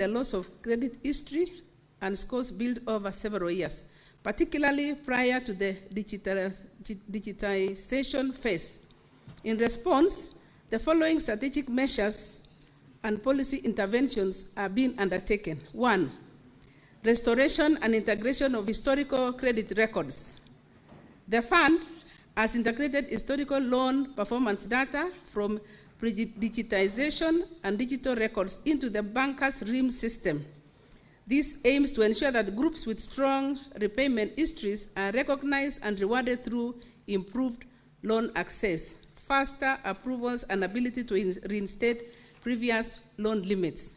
the loss of credit history and scores built over several years, particularly prior to the digitization phase. In response, the following strategic measures and policy interventions are being undertaken. 1, restoration and integration of historical credit records. The fund has integrated historical loan performance data from pre-digitization and digital records into the banker's RIM system. This aims to ensure that groups with strong repayment histories are recognized and rewarded through improved loan access, faster approvals, and ability to reinstate previous loan limits.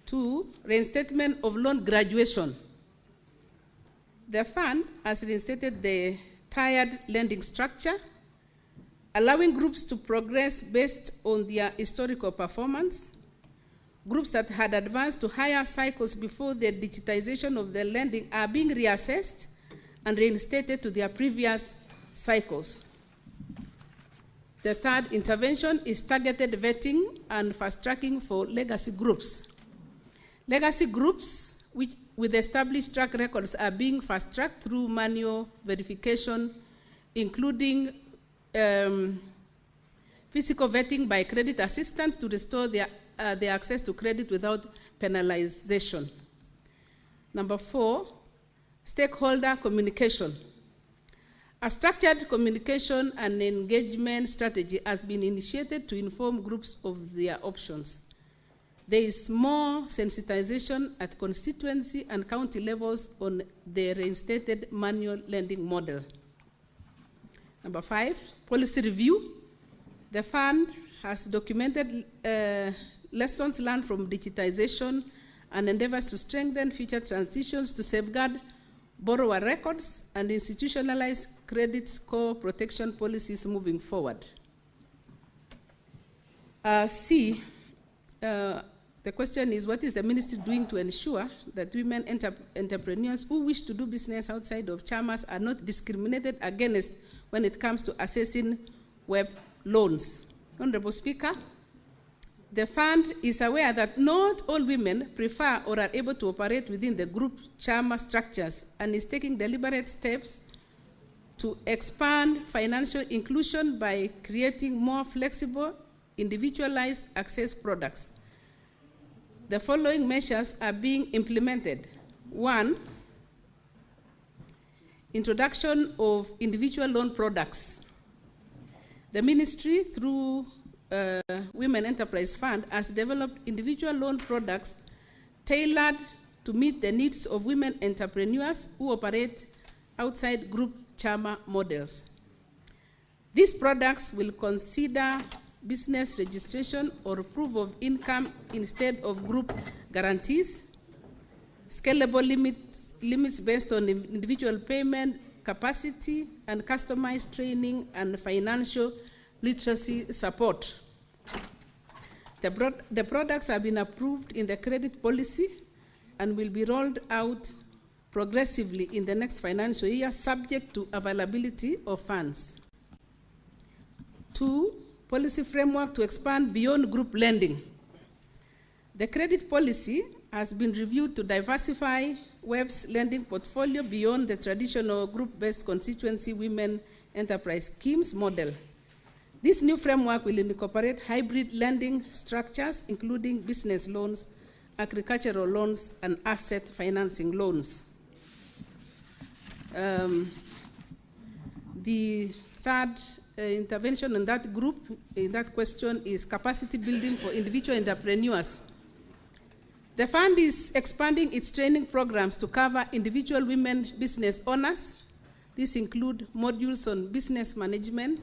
2, reinstatement of loan graduation. The fund has reinstated the tiered lending structure, allowing groups to progress based on their historical performance. Groups that had advanced to higher cycles before the digitization of their lending are being reassessed and reinstated to their previous cycles. The third intervention is targeted vetting and fast-tracking for legacy groups. Legacy groups with established track records are being fast-tracked through manual verification, including physical vetting by credit assistants to restore their access to credit without penalization. Number 4, stakeholder communication. A structured communication and engagement strategy has been initiated to inform groups of their options. There is more sensitization at constituency and county levels on the reinstated manual lending model. Number 5, policy review. The fund has documented lessons learned from digitization and endeavors to strengthen future transitions to safeguard borrower records and institutionalize credit score protection policies moving forward. C, the question is, what is the ministry doing to ensure that women entrepreneurs who wish to do business outside of chamas are not discriminated against when it comes to assessing web loans? Honorable Speaker, the fund is aware that not all women prefer or are able to operate within the group chama structures and is taking deliberate steps to expand financial inclusion by creating more flexible, individualized access products. The following measures are being implemented. 1, introduction of individual loan products. The ministry, through Women Enterprise Fund, has developed individual loan products tailored to meet the needs of women entrepreneurs who operate outside group chama models. These products will consider business registration or proof of income instead of group guarantees, scalable limits based on individual payment capacity, and customized training and financial literacy support. The products have been approved in the credit policy and will be rolled out progressively in the next financial year, subject to availability of funds. 2, policy framework to expand beyond group lending. The credit policy has been reviewed to diversify WEF's lending portfolio beyond the traditional group-based constituency women enterprise schemes model. This new framework will incorporate hybrid lending structures, including business loans, agricultural loans, and asset financing loans. The third intervention in that group, in that question, is capacity building for individual entrepreneurs. The fund is expanding its training programs to cover individual women business owners. These include modules on business management,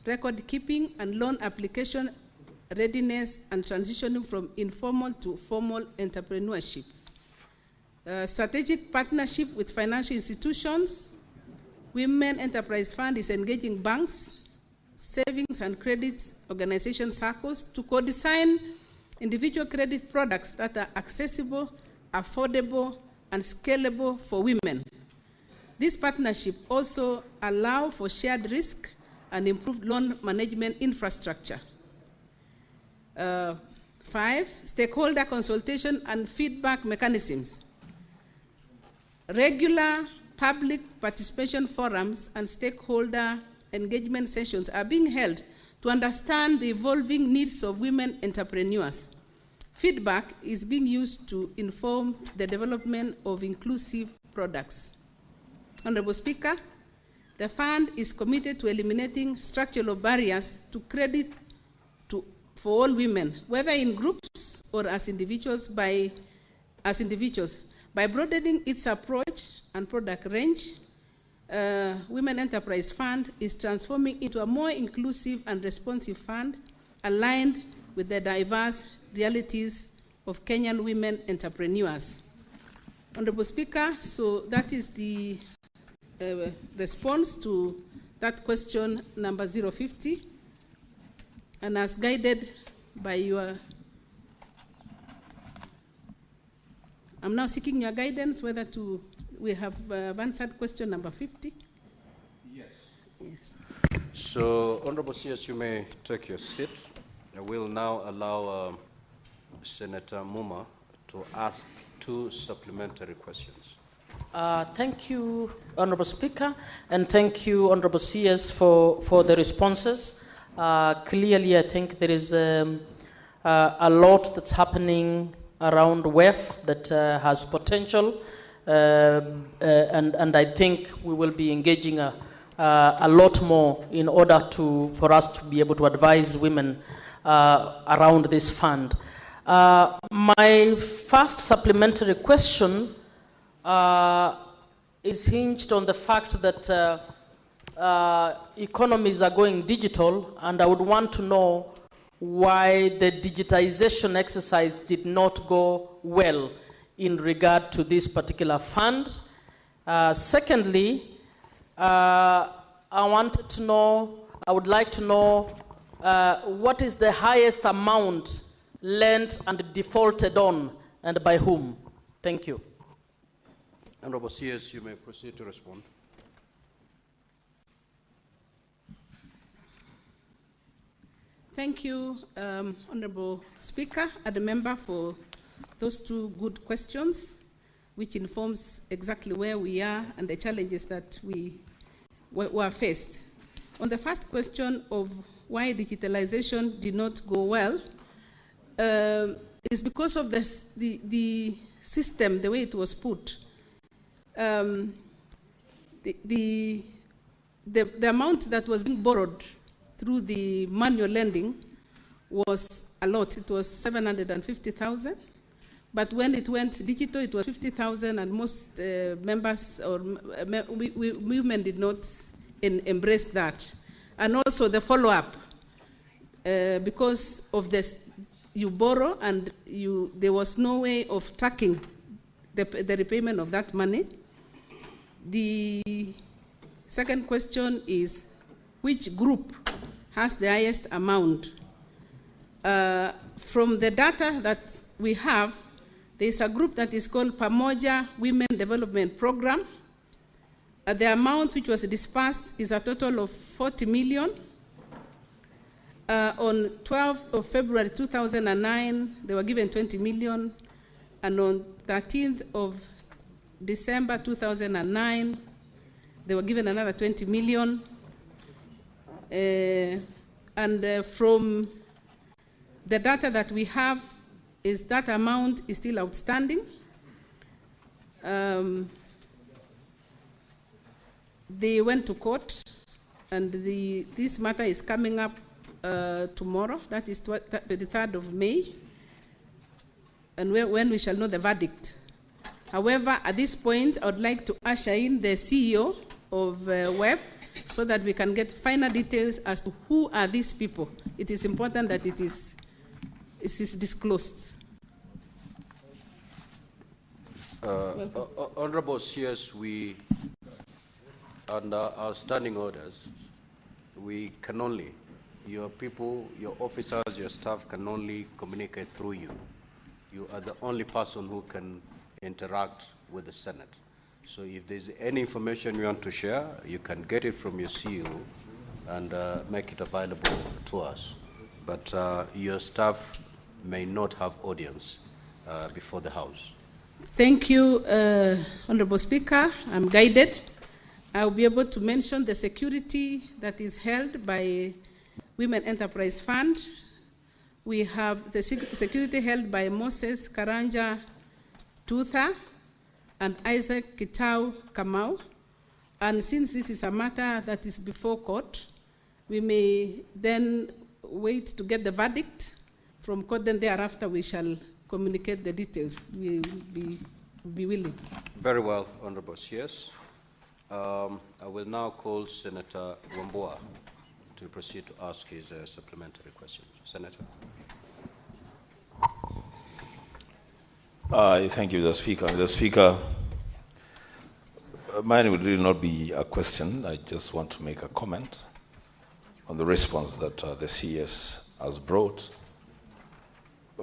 record keeping, and loan application readiness, and transitioning from informal to formal entrepreneurship. Strategic partnership with financial institutions. Women Enterprise Fund is engaging banks, savings and credit organization circles to co-design individual credit products that are accessible, affordable, and scalable for women. This partnership also allows for shared risk and improved loan management infrastructure. 5, stakeholder consultation and feedback mechanisms. Regular public participation forums and stakeholder engagement sessions are being held to understand the evolving needs of women entrepreneurs. Feedback is being used to inform the development of inclusive products. Honorable Speaker, the fund is committed to eliminating structural barriers to credit for all women, whether in groups or as individuals, by broadening its approach and product range. Women Enterprise Fund is transforming into a more inclusive and responsive fund aligned with the diverse realities of Kenyan women entrepreneurs. Honorable Speaker, so that is the response to that question number 050, and as guided by your, I'm now seeking your guidance whether we have answered question number 50. Yes. Yes. So, Honorable CS, you may take your seat. I will now allow Senator Muma to ask 2 supplementary questions. Thank you, Honorable Speaker, and thank you, Honorable CS, for the responses. Clearly, I think there is a lot that's happening around WEF that has potential, and I think we will be engaging a lot more in order for us to be able to advise women around this fund. My first supplementary question is hinged on the fact that economies are going digital, and I would want to know why the digitization exercise did not go well in regard to this particular fund. Secondly, I would like to know what is the highest amount lent and defaulted on, and by whom? Thank you. Honorable CS, you may proceed to respond. Thank you, Honorable Speaker and the member, for those 2 good questions, which informs exactly where we are and the challenges that we were faced. On the first question of why digitalization did not go well, is because of the system, the way it was put. The amount that was being borrowed through the manual lending was a lot. It was 750,000. But when it went digital, it was 50,000, and most members or women did not embrace that. And also the follow-up, because of this, you borrow and there was no way of tracking the repayment of that money. The second question is, which group has the highest amount? From the data that we have, there is a group that is called Pamoja Women Development Program. The amount which was disbursed is a total of 40 million. On 12th of February 2009, they were given 20 million. And on 13th of December 2009, they were given another 20 million. From the data that we have, is that amount is still outstanding. They went to court, and this matter is coming up tomorrow. That is the 3rd of May, and when we shall know the verdict. However, at this point, I would like to usher in the CEO of WEB so that we can get final details as to who are these people. It is important that it is disclosed. Honorable CS, we, under our standing orders, we can only, your people, your officers, your staff can only communicate through you. You are the only person who can interact with the Senate. So if there's any information you want to share, you can get it from your CEO and make it available to us. But your staff may not have audience before the House. Thank you, Honorable Speaker. I'm guided. I'll be able to mention the security that is held by Women Enterprise Fund. We have the security held by Moses Karanja Tutha and Isaac Kitau Kamau. And since this is a matter that is before court, we may then wait to get the verdict from court, then thereafter we shall communicate the details. We will be willing. Very well, Honorable CS. I will now call Senator Wambua to proceed to ask his supplementary question. Senator. Thank you, Mr. Speaker. Mr. Speaker, mine would really not be a question. I just want to make a comment on the response that the CS has brought.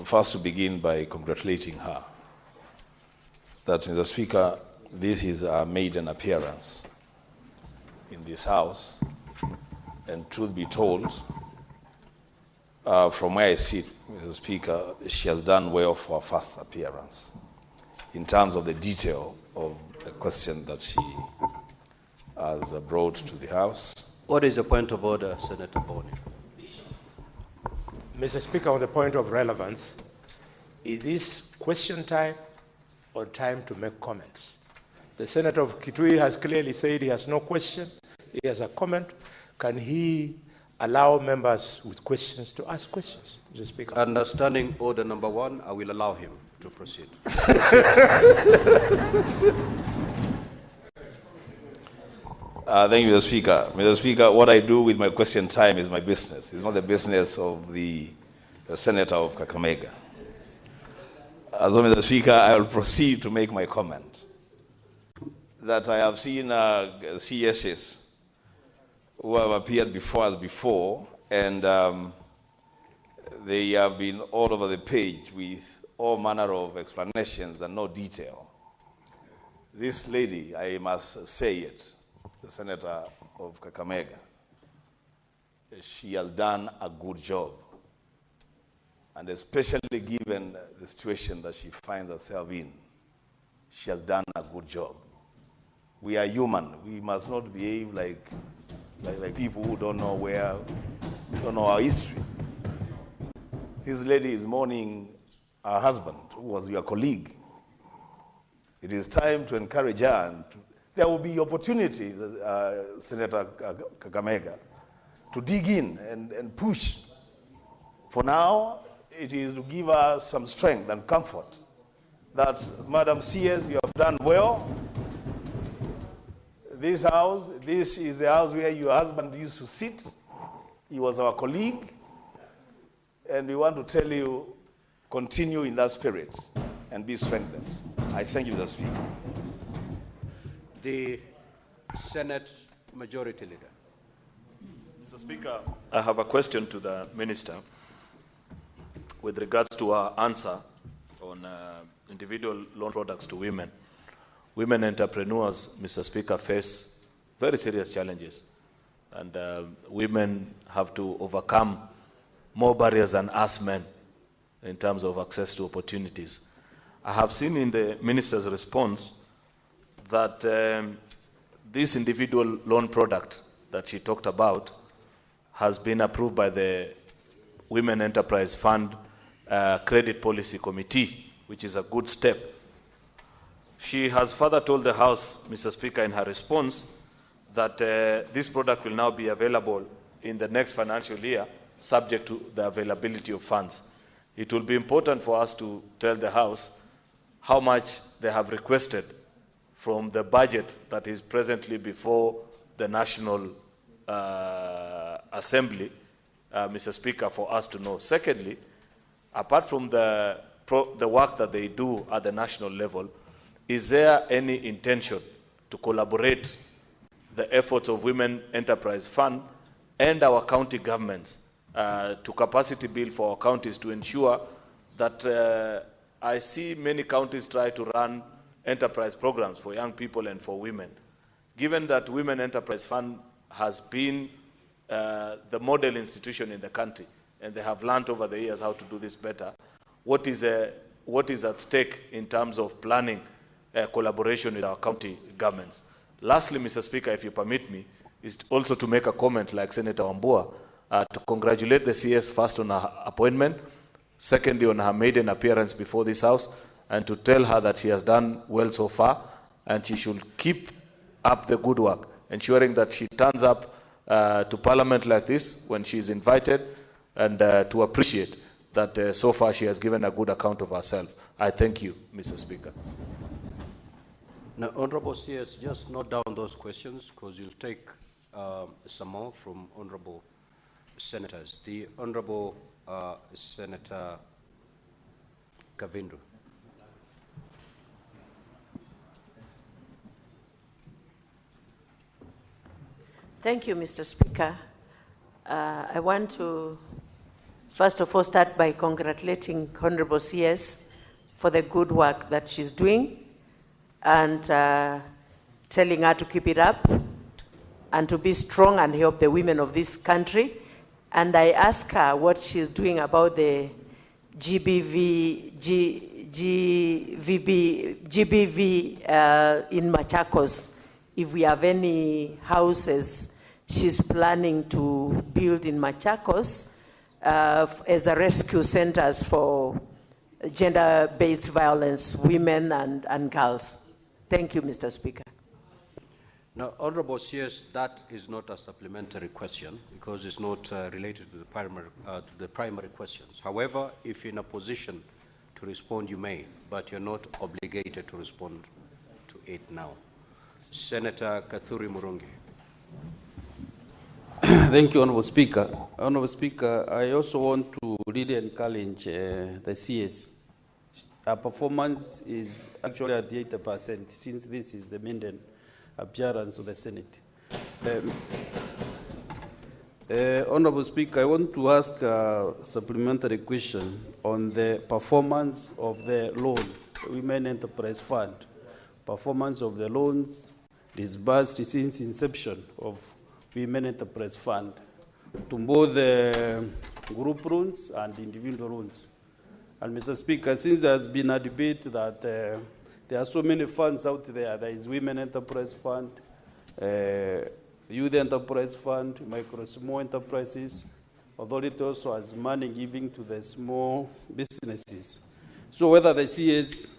First, to begin by congratulating her that, Mr. Speaker, this is a maiden appearance in this House, and truth be told, from where I sit, Mr. Speaker, she has done well for her first appearance in terms of the detail of the question that she has brought to the House. What is the point of order, Senator Boni? Mr. Speaker, on the point of relevance, is this question time or time to make comments? The Senator of Kitui has clearly said he has no question, he has a comment. Can he allow members with questions to ask questions, Mr. Speaker? Understanding order number 1, I will allow him to proceed. Thank you, Mr. Speaker. Mr. Speaker, what I do with my question time is my business. It's not the business of the Senator of Kakamega. As well, Mr. Speaker, I will proceed to make my comment that I have seen CSs who have appeared before us before, and they have been all over the page with all manner of explanations and no detail. This lady, I must say it, the Senator of Kakamega, she has done a good job. And especially given the situation that she finds herself in, she has done a good job. We are human. We must not behave like people who don't know our history. This lady is mourning her husband, who was your colleague. It is time to encourage her, and there will be opportunity, Senator Kakamega, to dig in and push. For now, it is to give her some strength and comfort that, Madam CS, you have done well. This house, this is the house where your husband used to sit. He was our colleague. And we want to tell you, continue in that spirit and be strengthened. I thank you, Mr. Speaker. The Senate Majority Leader. Mr. Speaker, I have a question to the Minister with regards to our answer on individual loan products to women. Women entrepreneurs, Mr. Speaker, face very serious challenges. And women have to overcome more barriers than us men in terms of access to opportunities. I have seen in the Minister's response that this individual loan product that she talked about has been approved by the Women Enterprise Fund Credit Policy Committee, which is a good step. She has further told the House, Mr. Speaker, in her response, that this product will now be available in the next financial year, subject to the availability of funds. It will be important for us to tell the House how much they have requested from the budget that is presently before the National Assembly, Mr. Speaker, for us to know. Secondly, apart from the work that they do at the national level, is there any intention to collaborate the efforts of Women Enterprise Fund and our county governments to capacity build for our counties to ensure that I see many counties try to run enterprise programs for young people and for women. Given that Women Enterprise Fund has been the model institution in the country, and they have learned over the years how to do this better. What is at stake in terms of planning collaboration with our county governments? Lastly, Mr. Speaker, if you permit me, is also to make a comment like Senator Wambua, to congratulate the CS first on her appointment, secondly on her maiden appearance before this House, and to tell her that she has done well so far, and she should keep up the good work, ensuring that she turns up to Parliament like this when she is invited, and to appreciate that so far she has given a good account of herself. I thank you, Mr. Speaker. Now, Honorable CS, just note down those questions because you'll take some more from Honorable Senators. The Honorable Senator Kavindu. Thank you, Mr. Speaker. I want to, first of all, start by congratulating Honorable CS for the good work that she's doing and telling her to keep it up and to be strong and help the women of this country. And I ask her what she's doing about the GBV in Machakos, if we have any houses she's planning to build in Machakos as a rescue centers for gender-based violence, women and girls. Thank you, Mr. Speaker. Now, Honorable CS, that is not a supplementary question because it's not related to the primary questions. However, if you're in a position to respond, you may, but you're not obligated to respond to it now. Senator Kathuri Murungi. Thank you, Honorable Speaker. Honorable Speaker, I also want to really encourage the CS. Our performance is actually at 80% since this is the maiden appearance of the Senate. Honorable Speaker, I want to ask a supplementary question on the performance of the loan, Women Enterprise Fund. Performance of the loans disbursed since inception of Women Enterprise Fund to both the group loans and individual loans. And Mr. Speaker, since there has been a debate that there are so many funds out there, there is Women Enterprise Fund, Youth Enterprise Fund, Small Enterprises, Authority also has money giving to the small businesses. So whether the CS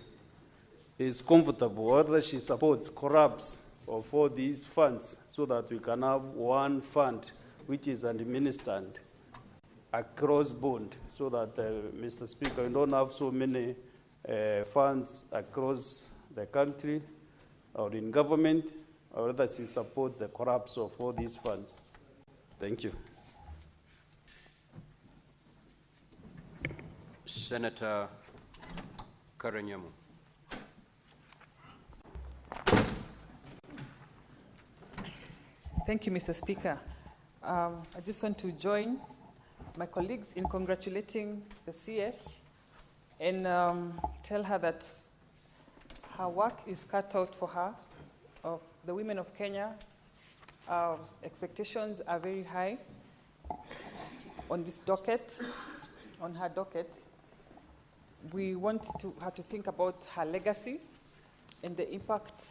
is comfortable, whether she supports corrupts of all these funds so that we can have one fund which is administered across bond, so that, Mr. Speaker, we don't have so many funds across the country or in government, or whether she supports the corrupts of all these funds. Thank you. Senator Karenyamu. Thank you, Mr. Speaker. I just want to join my colleagues in congratulating the CS and tell her that her work is cut out for her. Of the women of Kenya, our expectations are very high on this docket, on her docket. We want her to think about her legacy and the impact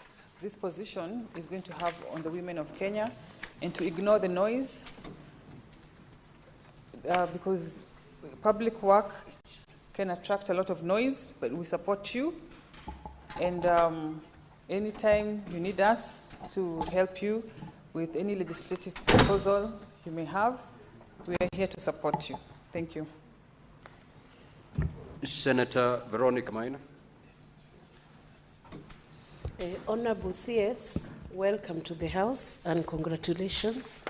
this position is going to have on the women of Kenya, and to ignore the noise, because public work can attract a lot of noise, but we support you. And anytime you need us to help you with any legislative proposal you may have, we are here to support you. Thank you. Senator Veronica Maina. Honorable CS, welcome to the House and congratulations.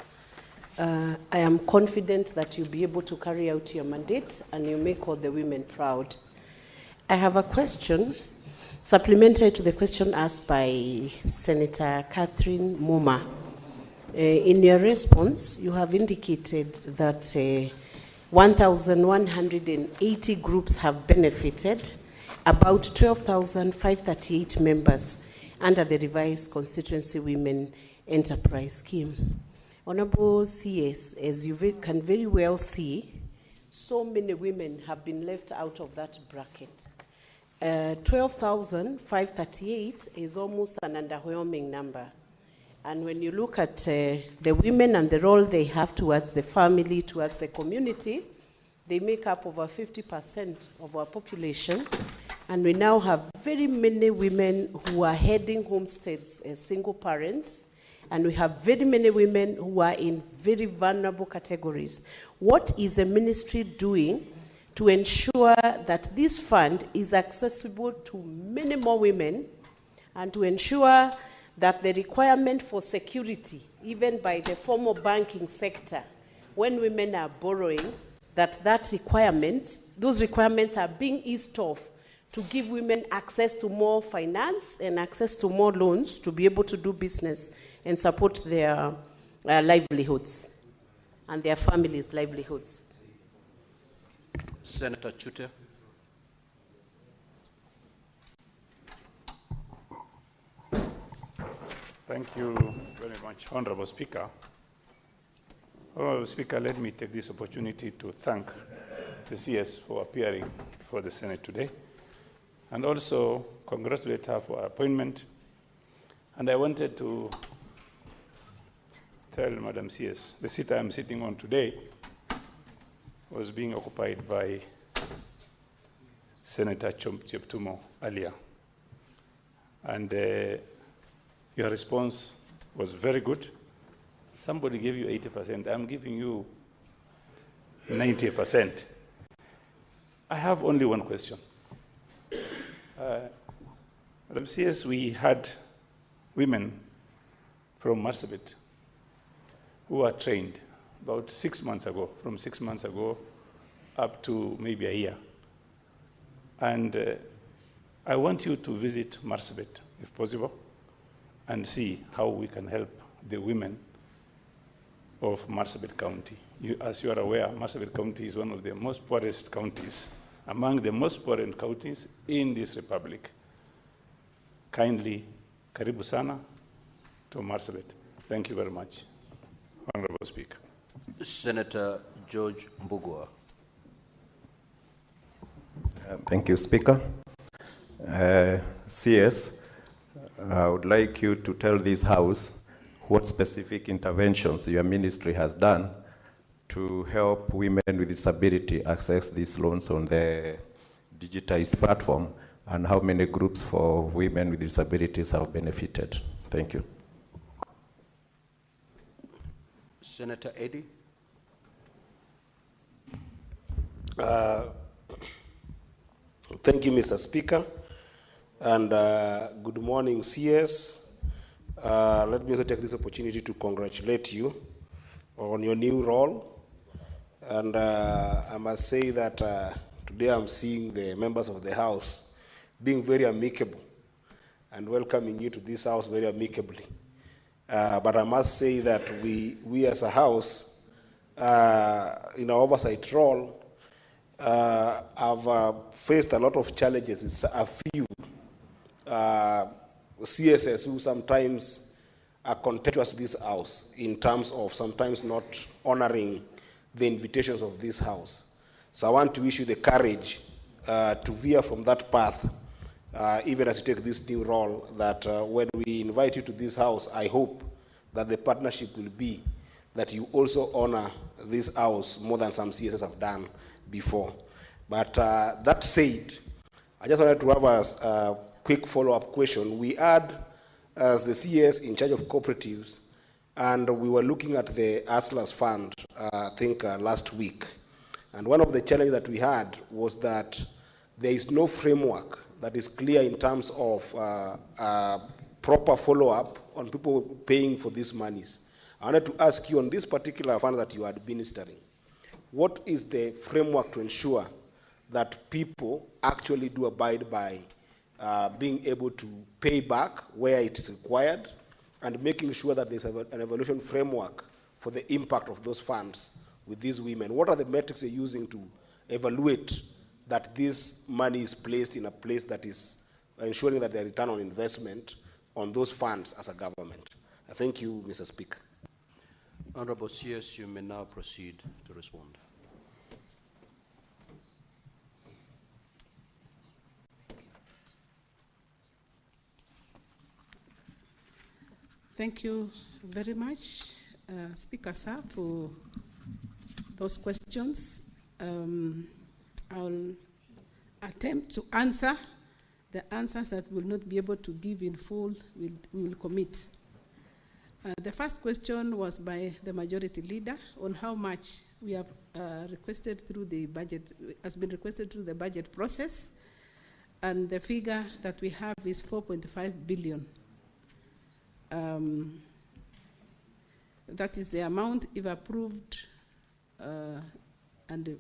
I am confident that you'll be able to carry out your mandate and you make all the women proud. I have a question supplementary to the question asked by Senator Catherine Muma. In your response, you have indicated that 1,180 groups have benefited, about 12,538 members under the revised Constituency Women Enterprise Scheme. Honorable CS, as you can very well see, so many women have been left out of that bracket. 12,538 is almost an underwhelming number. And when you look at the women and the role they have towards the family, towards the community, they make up over 50% of our population. And we now have very many women who are heading homesteads as single parents. And we have very many women who are in very vulnerable categories. What is the ministry doing to ensure that this fund is accessible to many more women, and to ensure that the requirement for security, even by the formal banking sector, when women are borrowing, those requirements are being eased off to give women access to more finance and access to more loans to be able to do business and support their livelihoods and their families' livelihoods. Senator Chute. Thank you very much, Honorable Speaker. Honorable Speaker, let me take this opportunity to thank the CS for appearing before the Senate today, and also congratulate her for her appointment. And I wanted to tell Madam CS, the seat I am sitting on today was being occupied by Senator Cheptumo earlier. And your response was very good. Somebody gave you 80%. I'm giving you 90%. I have only one question. Madam CS, we had women from Marsabit who are trained about 6 months ago, from 6 months ago up to maybe a year. And I want you to visit Marsabit, if possible, and see how we can help the women of Marsabit County. As you are aware, Marsabit County is one of the most poorest counties, among the most poor counties in this republic. Kindly, karibu sana to Marsabit. Thank you very much, Honorable Speaker. Senator George Mbugua. Thank you, Speaker. CS, I would like you to tell this House what specific interventions your ministry has done to help women with disability access these loans on the digitized platform, and how many groups for women with disabilities have benefited. Thank you. Senator Eddy. Thank you, Mr. Speaker, and good morning, CS. Let me also take this opportunity to congratulate you on your new role. And I must say that today I'm seeing the members of the House being very amicable and welcoming you to this House very amicably. But I must say that we as a House, in our oversight role, have faced a lot of challenges with a few CSS who sometimes are contentious with this House in terms of sometimes not honoring the invitations of this House. So I want to wish you the courage to veer from that path, even as you take this new role, that when we invite you to this House, I hope that the partnership will be that you also honor this House more than some CSS have done before. But that said, I just wanted to have a quick follow-up question. We had, as the CS in charge of cooperatives, and we were looking at the ASLAS fund, I think last week. And one of the challenges that we had was that there is no framework that is clear in terms of proper follow-up on people paying for these monies. I wanted to ask you on this particular fund that you are administering, what is the framework to ensure that people actually do abide by being able to pay back where it is required, and making sure that there's an evaluation framework for the impact of those funds with these women? What are the metrics you're using to evaluate that this money is placed in a place that is ensuring that the return on investment on those funds as a government? Thank you, Mr. Speaker. Honorable CS, you may now proceed to respond. Thank you very much, Speaker Sir, for those questions. I'll attempt to answer. The answers that we'll not be able to give in full, we will commit. The first question was by the majority leader on how much we have requested through the budget, has been requested through the budget process, and the figure that we have is 4.5 billion. That is the amount. If approved and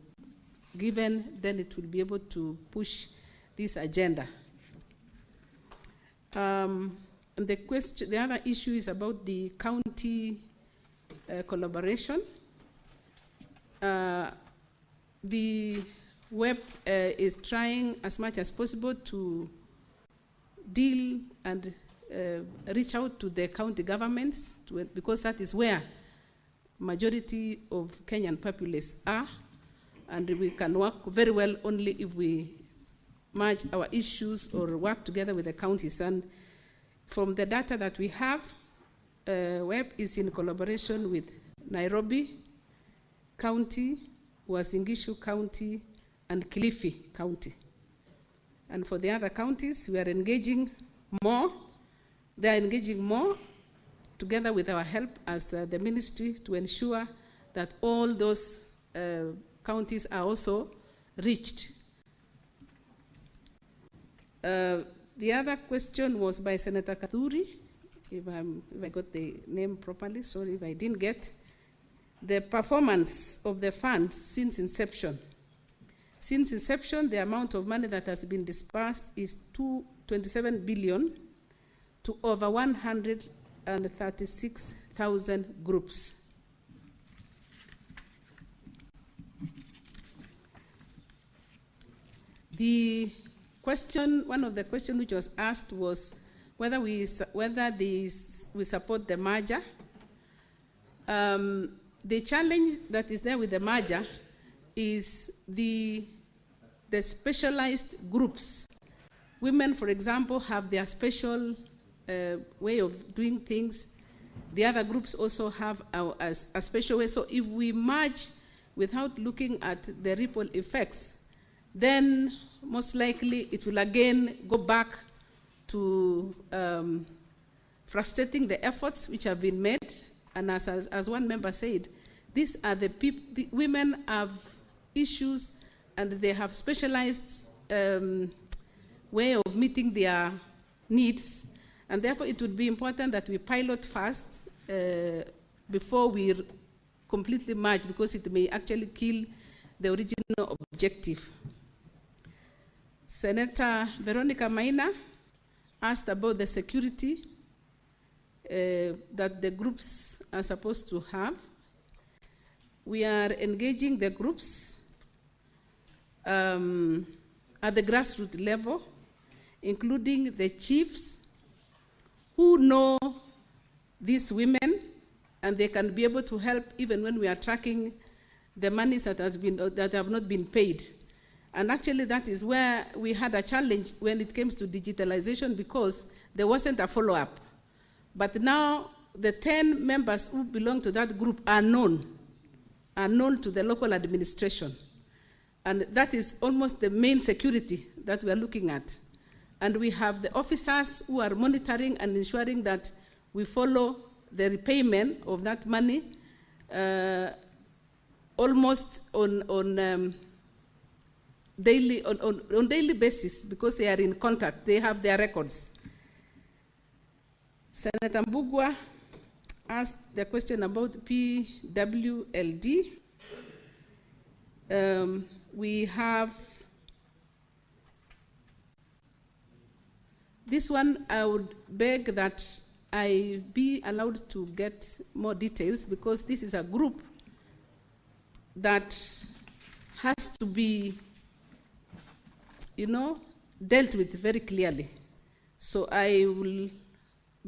given, then it will be able to push this agenda. And the other issue is about the county collaboration. The web is trying as much as possible to deal and reach out to the county governments because that is where majority of Kenyan populace are, and we can work very well only if we merge our issues or work together with the counties. And from the data that we have, WEB is in collaboration with Nairobi County, Uasin Gishu County, and Kilifi County. And for the other counties, we are engaging more. They are engaging more together with our help as the ministry to ensure that all those counties are also reached. The other question was by Senator Kathuri, if I got the name properly, sorry if I didn't get. The performance of the fund since inception. Since inception, the amount of money that has been disbursed is 27 billion to over 136,000 groups. The question, one of the questions which was asked was whether we support the merger. The challenge that is there with the merger is the specialized groups. Women, for example, have their special way of doing things. The other groups also have a special way. So if we merge without looking at the ripple effects, then most likely it will again go back to frustrating the efforts which have been made. And as one member said, these are the people, the women have issues and they have specialized way of meeting their needs. And therefore it would be important that we pilot first before we completely merge, because it may actually kill the original objective. Senator Veronica Maina asked about the security that the groups are supposed to have. We are engaging the groups at the grassroots level, including the chiefs who know these women, and they can be able to help even when we are tracking the monies that have not been paid. And actually that is where we had a challenge when it comes to digitalization, because there wasn't a follow-up. But now the 10 members who belong to that group are known to the local administration. And that is almost the main security that we are looking at. And we have the officers who are monitoring and ensuring that we follow the repayment of that money almost on daily basis, because they are in contact, they have their records. Senator Mbugua asked the question about PWLD. We have this one. I would beg that I be allowed to get more details, because this is a group that has to be, dealt with very clearly. So I will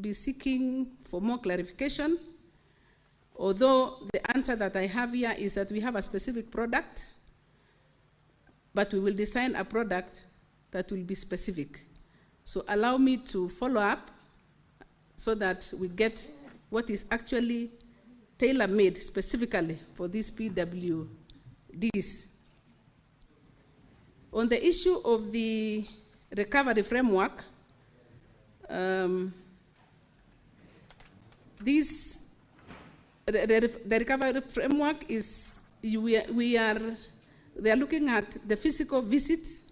be seeking for more clarification, although the answer that I have here is that we have a specific product, but we will design a product that will be specific. So allow me to follow up so that we get what is actually tailor-made specifically for these PWDs. On the issue of the recovery framework, the recovery framework is, they are looking at the physical visits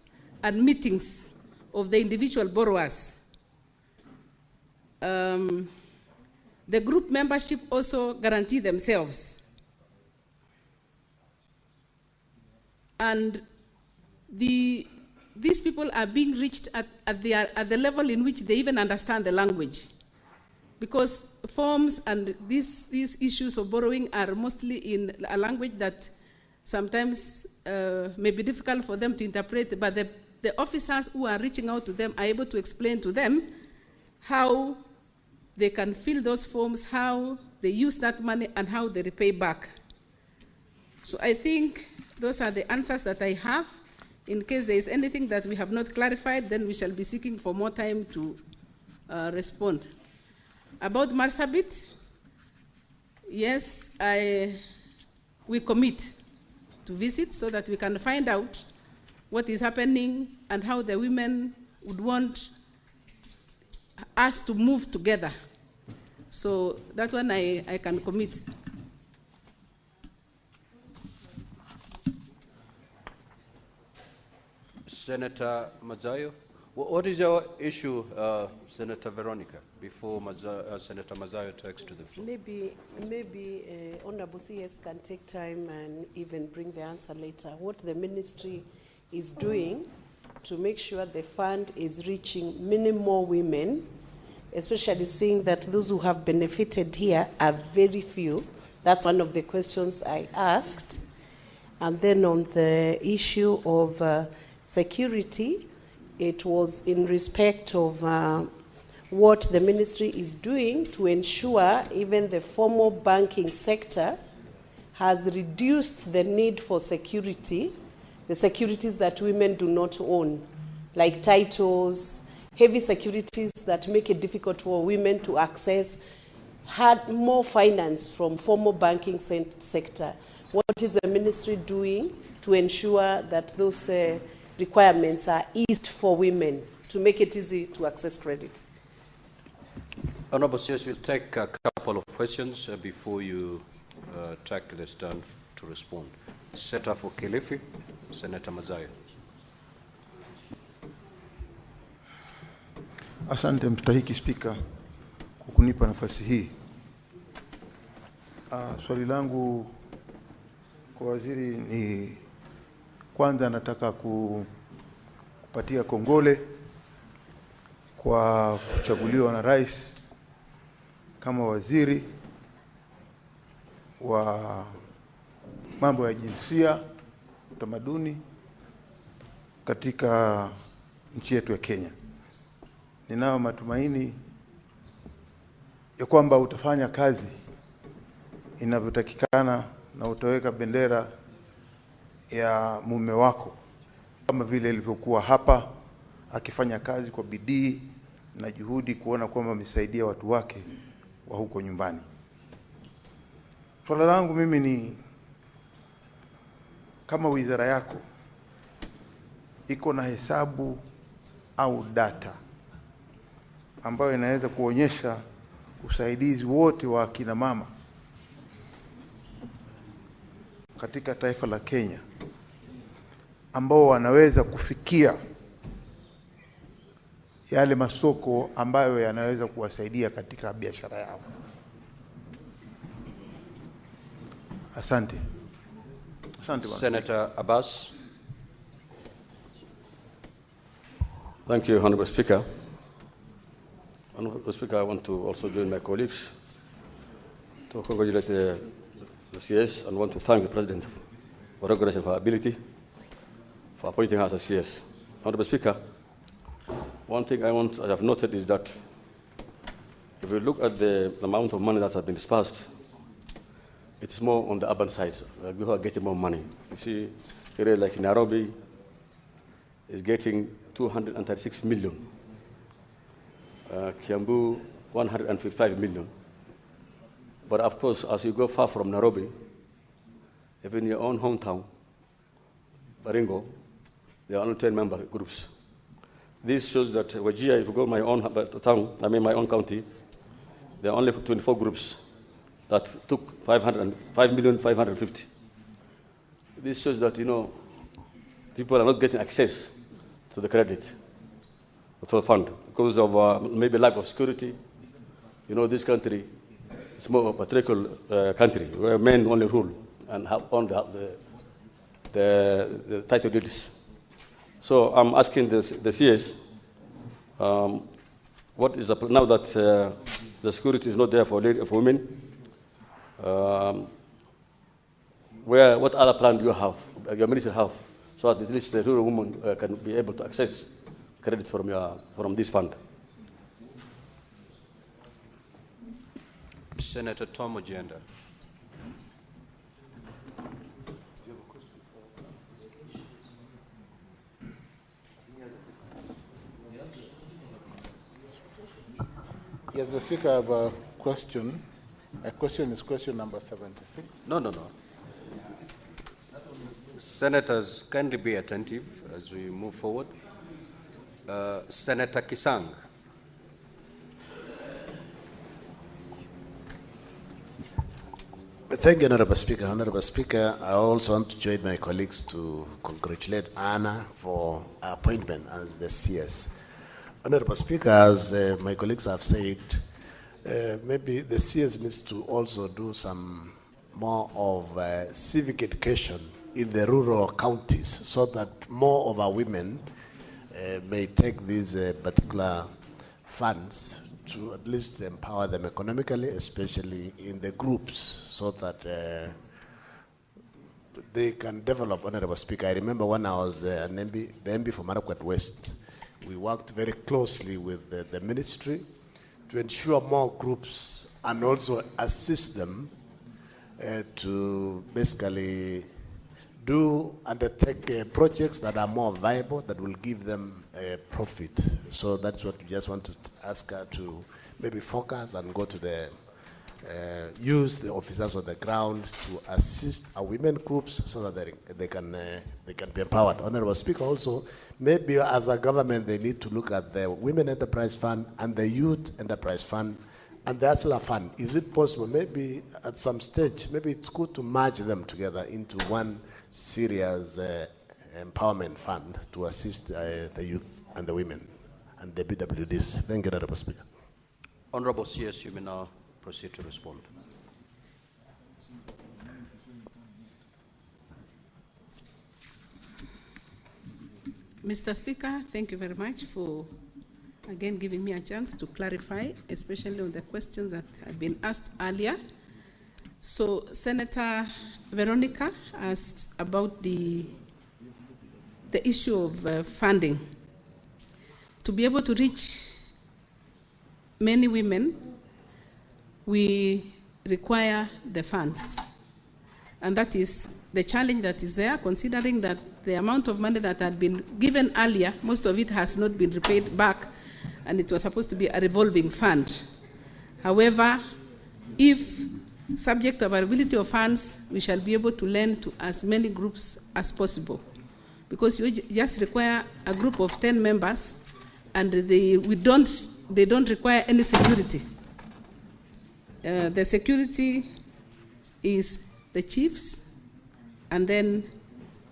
and meetings of the individual borrowers. The group membership also guarantee themselves. And these people are being reached at the level in which they even understand the language. Because forms and these issues of borrowing are mostly in a language that sometimes may be difficult for them to interpret, but the officers who are reaching out to them are able to explain to them how they can fill those forms, how they use that money, and how they repay back. So I think those are the answers that I have. In case there is anything that we have not clarified, then we shall be seeking for more time to respond. About Marsabit, yes, we commit to visit so that we can find out what is happening and how the women would want us to move together. So that one I can commit. Senator Mazayo, what is your issue, Senator Veronica, before Senator Mazayo takes to the floor? Maybe Honorable CS can take time and even bring the answer later. What the ministry is doing to make sure the fund is reaching many more women, especially seeing that those who have benefited here are very few. That's one of the questions I asked. And then on the issue of security, it was in respect of what the ministry is doing to ensure even the formal banking sector has reduced the need for security, the securities that women do not own, like titles, heavy securities that make it difficult for women to access, had more finance from formal banking sector. What is the ministry doing to ensure that those requirements are eased for women to make it easy to access credit? Honorable CS, we'll take a couple of questions before you take to the stand to respond. Senator for Kilifi, Senator Mazayo. Asante mstahiki Spika kwa kunipa nafasi hii. Swali langu kwa waziri ni, kwanza nataka kupatia kongole kwa kuchaguliwa na rais kama waziri wa mambo ya jinsia, utamaduni katika nchi yetu ya Kenya. Ninao matumaini ya kwamba utafanya kazi inavyotakikana na utaweka bendera ya mume wako kama vile ilivyokuwa hapa, akifanya kazi kwa bidii na juhudi kuona kwamba amesaidia watu wake wa huko nyumbani. Swala langu mimi ni, kama wizara yako iko na hesabu au data ambayo inaweza kuonyesha usaidizi wote wa akina mama katika taifa la Kenya ambao wanaweza kufikia yale masoko ambayo yanaweza kuwasaidia katika biashara yao. Asante. Asante. Senator Abbas. Thank you, Honorable Speaker. Honorable Speaker, I want to also join my colleagues to congratulate the CS and want to thank the President for recognition of her ability for appointing her as a CS. Honorable Speaker, one thing I have noted is that if you look at the amount of money that has been dispersed, it's more on the urban side. People are getting more money. You see, area like Nairobi is getting 236 million. Kiambu 155 million. But of course, as you go far from Nairobi, even in your own hometown, Baringo, there are only 10 member groups. This shows that Wajir, if you go my own town, I mean my own county, there are only 24 groups that took 5,550,000. This shows that, people are not getting access to the credit, to the fund, because of maybe lack of security. This country, it's more of a patriarchal country where men only rule and have on the title deeds. So I'm asking the CS, what is now that the security is not there for women? What other plan do you have, your minister have, so that at least the rural woman can be able to access credit from this fund? Senator Tom Ojenda. Yes, Mr. Speaker, I have a question. My question is question number 76. No. Senators, kindly be attentive as we move forward. Senator Kisang. Thank you, Honorable Speaker. Honorable Speaker, I also want to join my colleagues to congratulate Anna for her appointment as the CS. Honorable Speaker, as my colleagues have said, maybe the CS needs to also do some more of civic education in the rural counties so that more of our women may take these particular funds to at least empower them economically, especially in the groups, so that they can develop. Honorable Speaker, I remember when I was the MB for Marakwet West, we worked very closely with the ministry to ensure more groups and also assist them to basically undertake projects that are more viable, that will give them a profit. So that's what we just want to ask her to maybe focus and go to the use the officers on the ground to assist our women groups so that they can be empowered. Honorable Speaker, also maybe as a government they need to look at the Women Enterprise Fund and the Youth Enterprise Fund and the ASLA Fund. Is it possible, maybe at some stage, maybe it's good to merge them together into one serious empowerment fund to assist the youth and the women and the BWDs. Thank you, Honorable Speaker. Honorable CS, you may now proceed to respond. Mr. Speaker, thank you very much for again giving me a chance to clarify, especially on the questions that have been asked earlier. So Senator Veronica asked about the issue of funding. To be able to reach many women, we require the funds. And that is the challenge that is there, considering that the amount of money that had been given earlier, most of it has not been repaid back, and it was supposed to be a revolving fund. However, if subject to availability of funds, we shall be able to lend to as many groups as possible, because you just require a group of 10 members, and they don't require any security. The security is the chiefs, and then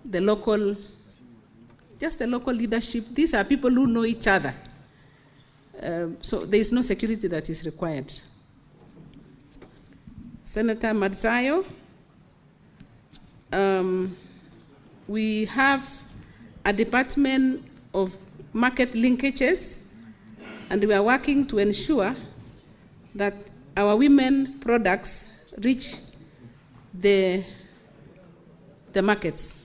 the local leadership. These are people who know each other. So there is no security that is required. Senator Madzayo, we have a department of market linkages, and we are working to ensure that our women products reach the markets.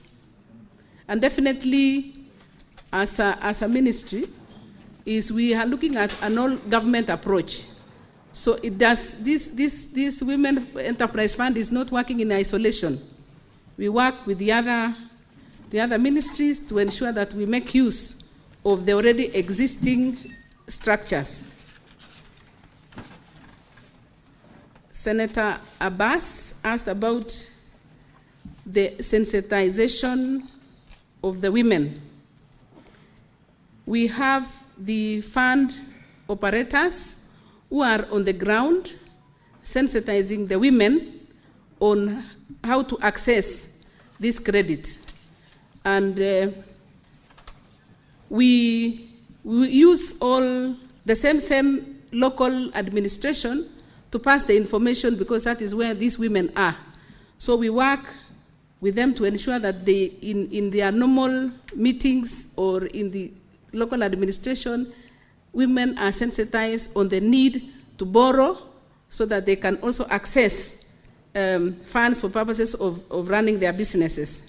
And definitely, as a ministry, we are looking at an all-government approach. So it does, this Women Enterprise Fund is not working in isolation. We work with the other ministries to ensure that we make use of the already existing structures. Senator Abbas asked about the sensitization of the women. We have the fund operators who are on the ground sensitizing the women on how to access this credit. And we use all the same local administration to pass the information, because that is where these women are. So we work with them to ensure that they, in their normal meetings or in the local administration, women are sensitized on the need to borrow so that they can also access funds for purposes of running their businesses.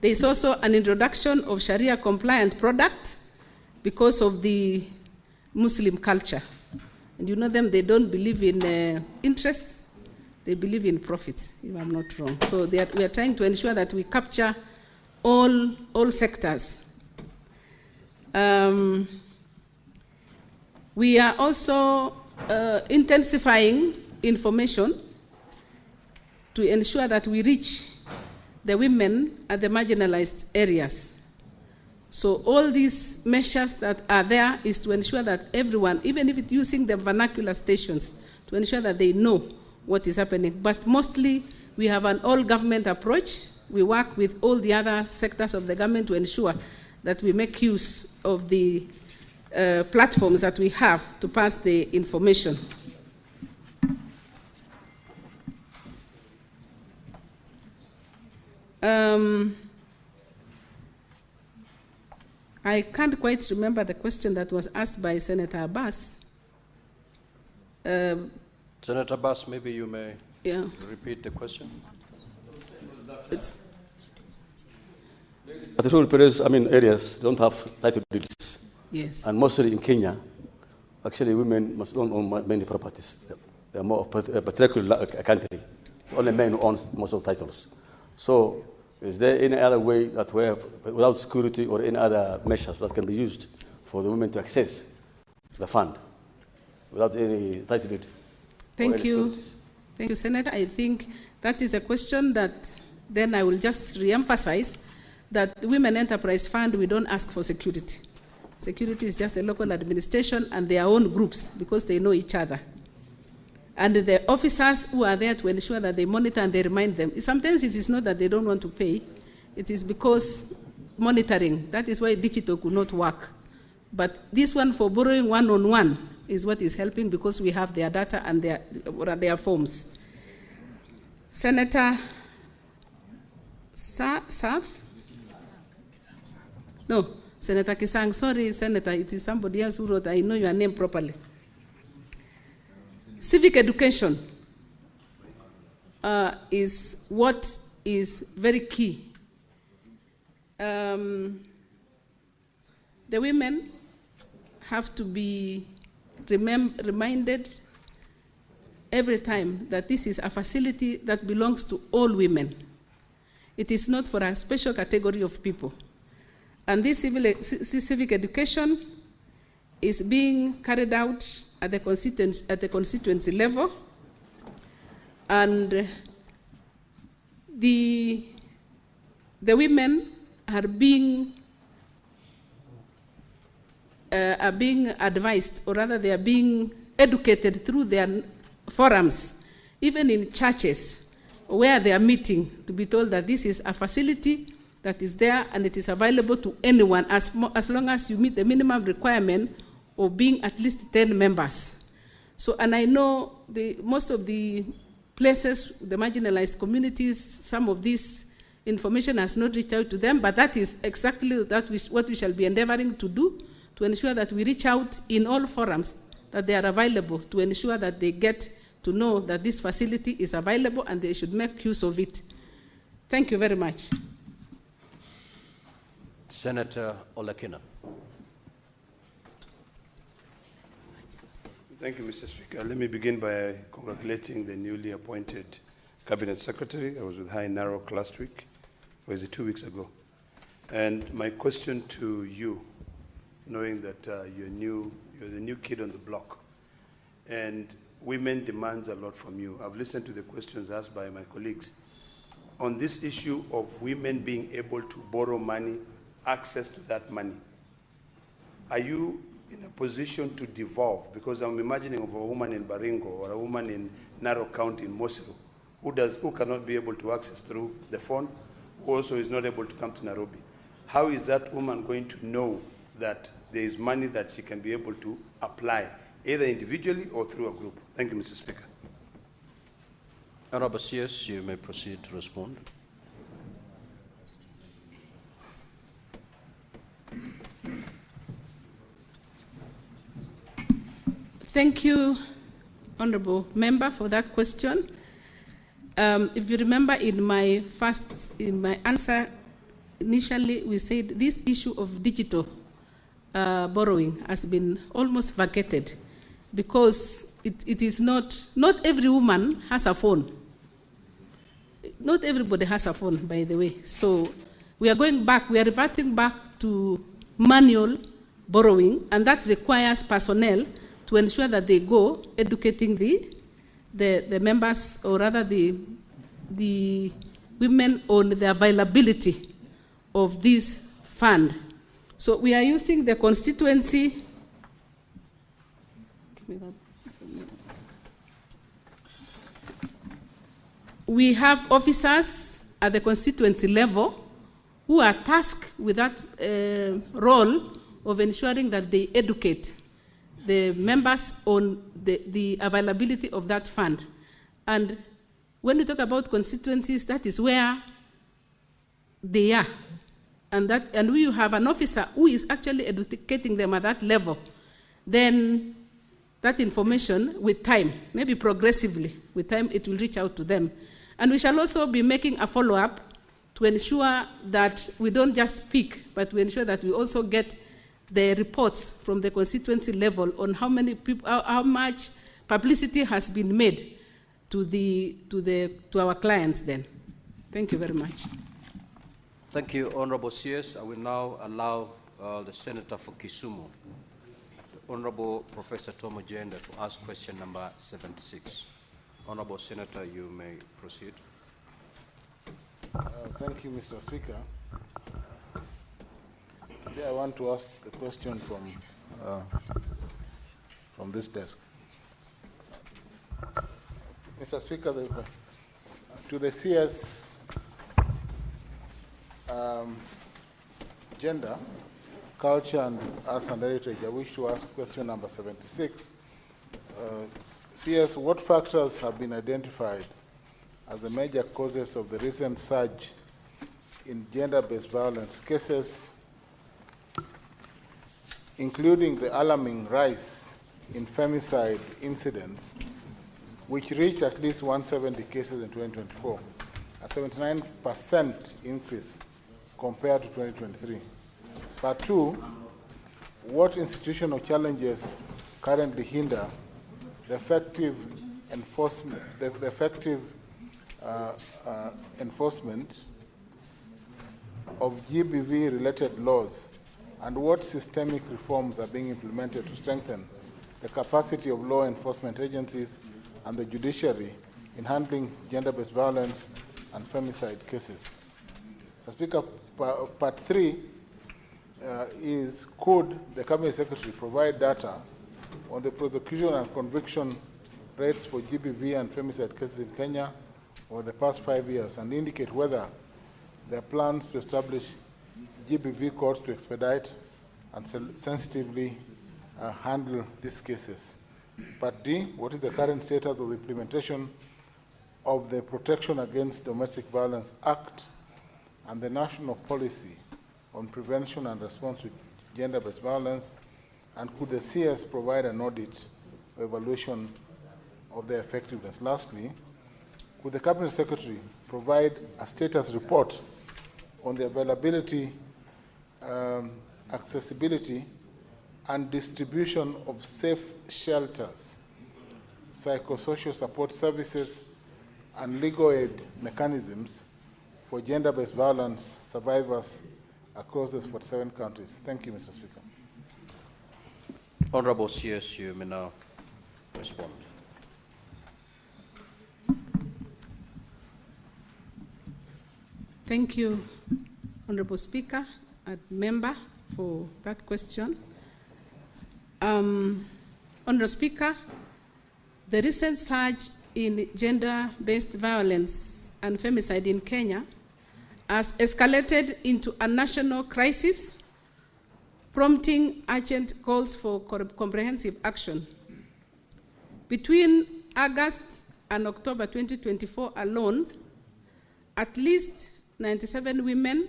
There is also an introduction of Sharia-compliant product because of the Muslim culture. And you know them, they don't believe in interest, they believe in profits, if I'm not wrong. So we are trying to ensure that we capture all sectors. We are also intensifying information to ensure that we reach the women at the marginalized areas. So all these measures that are there is to ensure that everyone, even if it's using the vernacular stations, to ensure that they know what is happening. But mostly we have an all-government approach. We work with all the other sectors of the government to ensure that we make use of the platforms that we have to pass the information. I can't quite remember the question that was asked by Senator Abbas. Senator Abbas, maybe you may repeat the question. But the rural areas don't have title deeds. Yes. And mostly in Kenya, actually women don't own many properties. They are more of a particular country. It's only men who own most of the titles. So is there any other way that we have, without security or any other measures that can be used for the women to access the fund without any title deed? Thank you. Thank you, Senator. I think that is a question that then I will just re-emphasize that the Women Enterprise Fund, we don't ask for security. Security is just a local administration and their own groups because they know each other. And the officers who are there to ensure that they monitor and they remind them. Sometimes it is not that they don't want to pay. It is because monitoring. That is why digital could not work. But this one for borrowing one-on-one is what is helping because we have their data and their forms. Senator Saf? No, Senator Kisang. Sorry, Senator, it is somebody else who wrote. I know your name properly. Civic education is what is very key. The women have to be reminded every time that this is a facility that belongs to all women. It is not for a special category of people. And this civic education is being carried out at the constituency level, and the women are being advised, or rather they are being educated through their forums, even in churches where they are meeting, to be told that this is a facility that is there and it is available to anyone as long as you meet the minimum requirement of being at least 10 members. So, and I know most of the places, the marginalized communities, some of this information has not reached out to them, but that is exactly what we shall be endeavoring to do, to ensure that we reach out in all forums that they are available, to ensure that they get to know that this facility is available and they should make use of it. Thank you very much. Senator Olakina. Thank you, Mr. Speaker. Let me begin by congratulating the newly appointed Cabinet Secretary. I was with her in Narok last week, or is it 2 weeks ago? And my question to you, knowing that you're the new kid on the block, and women demands a lot from you. I've listened to the questions asked by my colleagues. On this issue of women being able to borrow money, access to that money, are you in a position to devolve? Because I'm imagining of a woman in Baringo or a woman in Narok County in Mosiru who cannot be able to access through the phone, who also is not able to come to Nairobi. How is that woman going to know that there is money that she can be able to apply, either individually or through a group? Thank you, Mr. Speaker. Honorable CS, you may proceed to respond. Thank you, Honorable Member, for that question. If you remember in my answer, initially we said this issue of digital borrowing has been almost vacated because it is not every woman has a phone. Not everybody has a phone, by the way. So we are reverting back to manual borrowing, and that requires personnel to ensure that they go educating the members, or rather the women, on the availability of this fund. So we are using the constituency. We have officers at the constituency level who are tasked with that role of ensuring that they educate the members on the availability of that fund. And when we talk about constituencies, that is where they are. And we have an officer who is actually educating them at that level. Then that information, with time, maybe progressively, with time it will reach out to them. And we shall also be making a follow-up to ensure that we don't just speak, but we ensure that we also get the reports from the constituency level on how many people, how much publicity has been made to our clients then. Thank you very much. Thank you, Honorable CS. I will now allow the Senator for Kisumu, the Honorable Professor Tomo Jenda, to ask question number 76. Honorable Senator, you may proceed. Thank you, Mr. Speaker. Today I want to ask the question from this desk. Mr. Speaker, to the CS Gender, Culture and Arts and Heritage, I wish to ask question number 76. CS, what factors have been identified as the major causes of the recent surge in gender-based violence cases, including the alarming rise in femicide incidents, which reached at least 170 cases in 2024, a 79% increase compared to 2023? Part two, what institutional challenges currently hinder the effective enforcement, enforcement of GBV-related laws, and what systemic reforms are being implemented to strengthen the capacity of law enforcement agencies and the judiciary in handling gender-based violence and femicide cases? So, Speaker, part three is, could the Cabinet Secretary provide data on the prosecution and conviction rates for GBV and femicide cases in Kenya over the past 5 years, and indicate whether there are plans to establish GBV courts to expedite and sensitively handle these cases? Part D, what is the current status of the implementation of the Protection Against Domestic Violence Act and the national policy on prevention and response to gender-based violence? And could the CS provide an audit or evaluation of their effectiveness? Lastly, could the Cabinet Secretary provide a status report on the availability, accessibility, and distribution of safe shelters, psychosocial support services, and legal aid mechanisms for gender-based violence survivors across the 47 countries? Thank you, Mr. Speaker. Honorable CS, you may now respond. Thank you, Honorable Speaker and member, for that question. Honorable Speaker, the recent surge in gender-based violence and femicide in Kenya has escalated into a national crisis, prompting urgent calls for comprehensive action. Between August and October 2024 alone, at least 97 women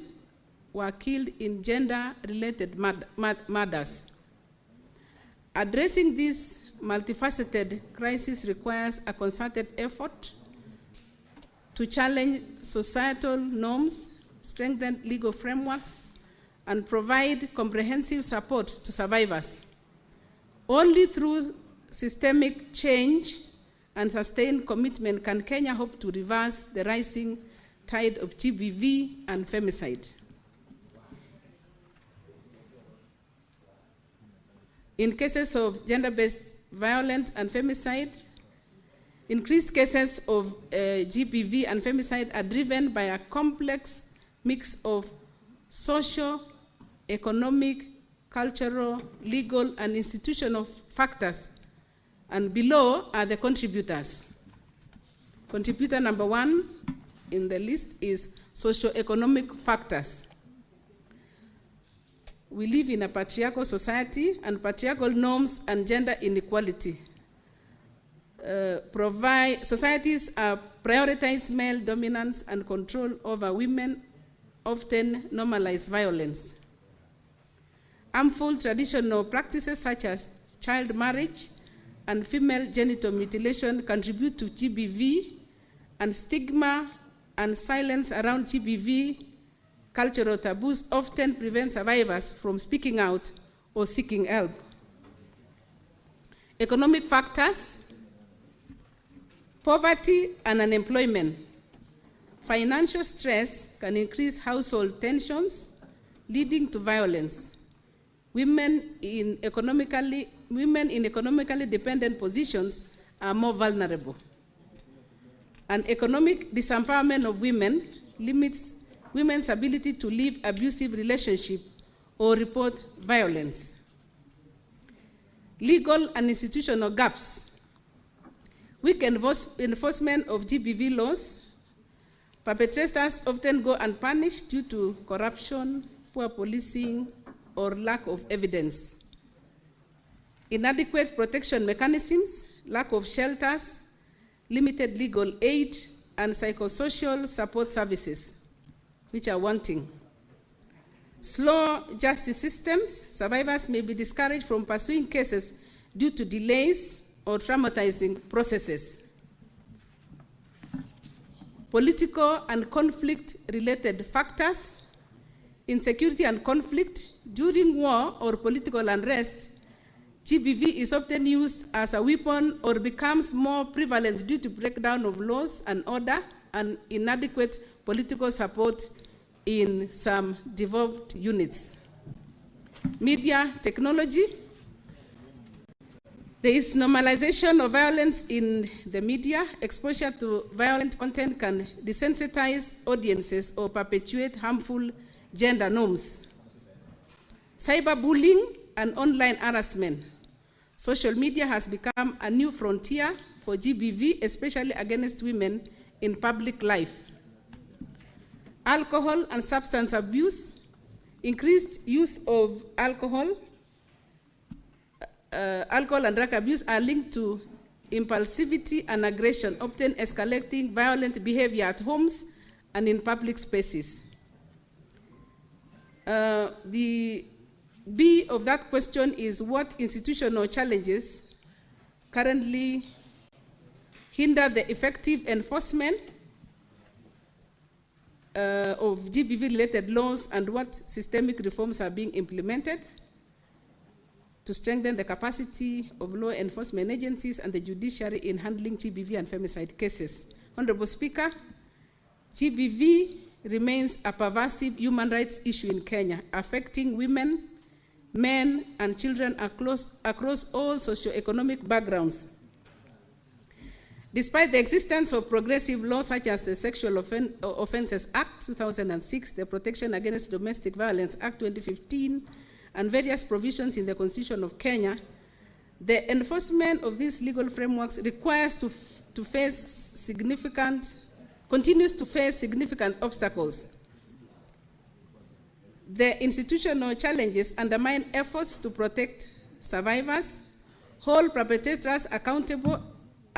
were killed in gender-related murders. Addressing this multifaceted crisis requires a concerted effort to challenge societal norms, strengthen legal frameworks, and provide comprehensive support to survivors. Only through systemic change and sustained commitment can Kenya hope to reverse the rising tide of GBV and femicide. In cases of gender-based violence and femicide, increased cases of GBV and femicide are driven by a complex mix of social, economic, cultural, legal, and institutional factors. And below are the contributors. Contributor number 1 in the list is socio-economic factors. We live in a patriarchal society, and patriarchal norms and gender inequality societies prioritize male dominance and control over women, often normalize violence. Harmful traditional practices such as child marriage and female genital mutilation contribute to GBV, and stigma and silence around GBV cultural taboos often prevent survivors from speaking out or seeking help. Economic factors: poverty and unemployment. Financial stress can increase household tensions, leading to violence. Women in economically dependent positions are more vulnerable. And economic disempowerment of women limits women's ability to leave abusive relationships or report violence. Legal and institutional gaps. Weak enforcement of GBV laws. Perpetrators often go unpunished due to corruption, poor policing, or lack of evidence. Inadequate protection mechanisms, lack of shelters, limited legal aid, and psychosocial support services, which are wanting. Slow justice systems. Survivors may be discouraged from pursuing cases due to delays or traumatizing processes. Political and conflict-related factors. Insecurity and conflict. During war or political unrest, GBV is often used as a weapon or becomes more prevalent due to breakdown of laws and order and inadequate political support in some devolved units. Media technology. There is normalization of violence in the media. Exposure to violent content can desensitize audiences or perpetuate harmful gender norms. Cyberbullying and online harassment. Social media has become a new frontier for GBV, especially against women in public life. Alcohol and substance abuse. Increased use of alcohol and drug abuse are linked to impulsivity and aggression, often escalating violent behavior at homes and in public spaces. The B of that question is what institutional challenges currently hinder the effective enforcement of GBV-related laws, and what systemic reforms are being implemented to strengthen the capacity of law enforcement agencies and the judiciary in handling GBV and femicide cases. Honorable Speaker, GBV remains a pervasive human rights issue in Kenya, affecting women, men, and children across all socioeconomic backgrounds. Despite the existence of progressive laws such as the Sexual Offences Act 2006, the Protection Against Domestic Violence Act 2015, and various provisions in the Constitution of Kenya, the enforcement of these legal frameworks requires continues to face significant obstacles. The institutional challenges undermine efforts to protect survivors, hold perpetrators accountable,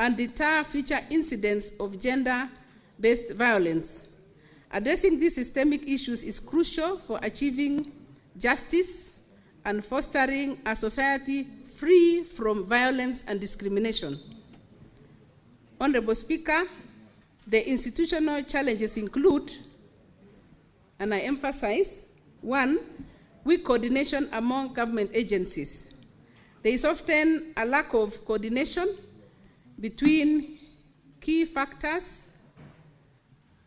and deter future incidents of gender-based violence. Addressing these systemic issues is crucial for achieving justice and fostering a society free from violence and discrimination. Honorable Speaker, the institutional challenges include, and I emphasize, 1, weak coordination among government agencies. There is often a lack of coordination between key factors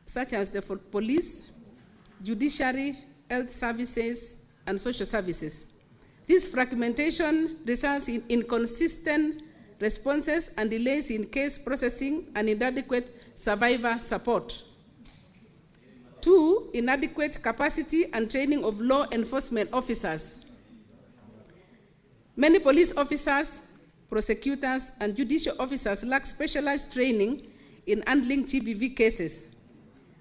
such as the police, judiciary, health services, and social services. This fragmentation results in inconsistent responses and delays in case processing and inadequate survivor support. 2, inadequate capacity and training of law enforcement officers. Many police officers, prosecutors, and judicial officers lack specialized training in handling GBV cases.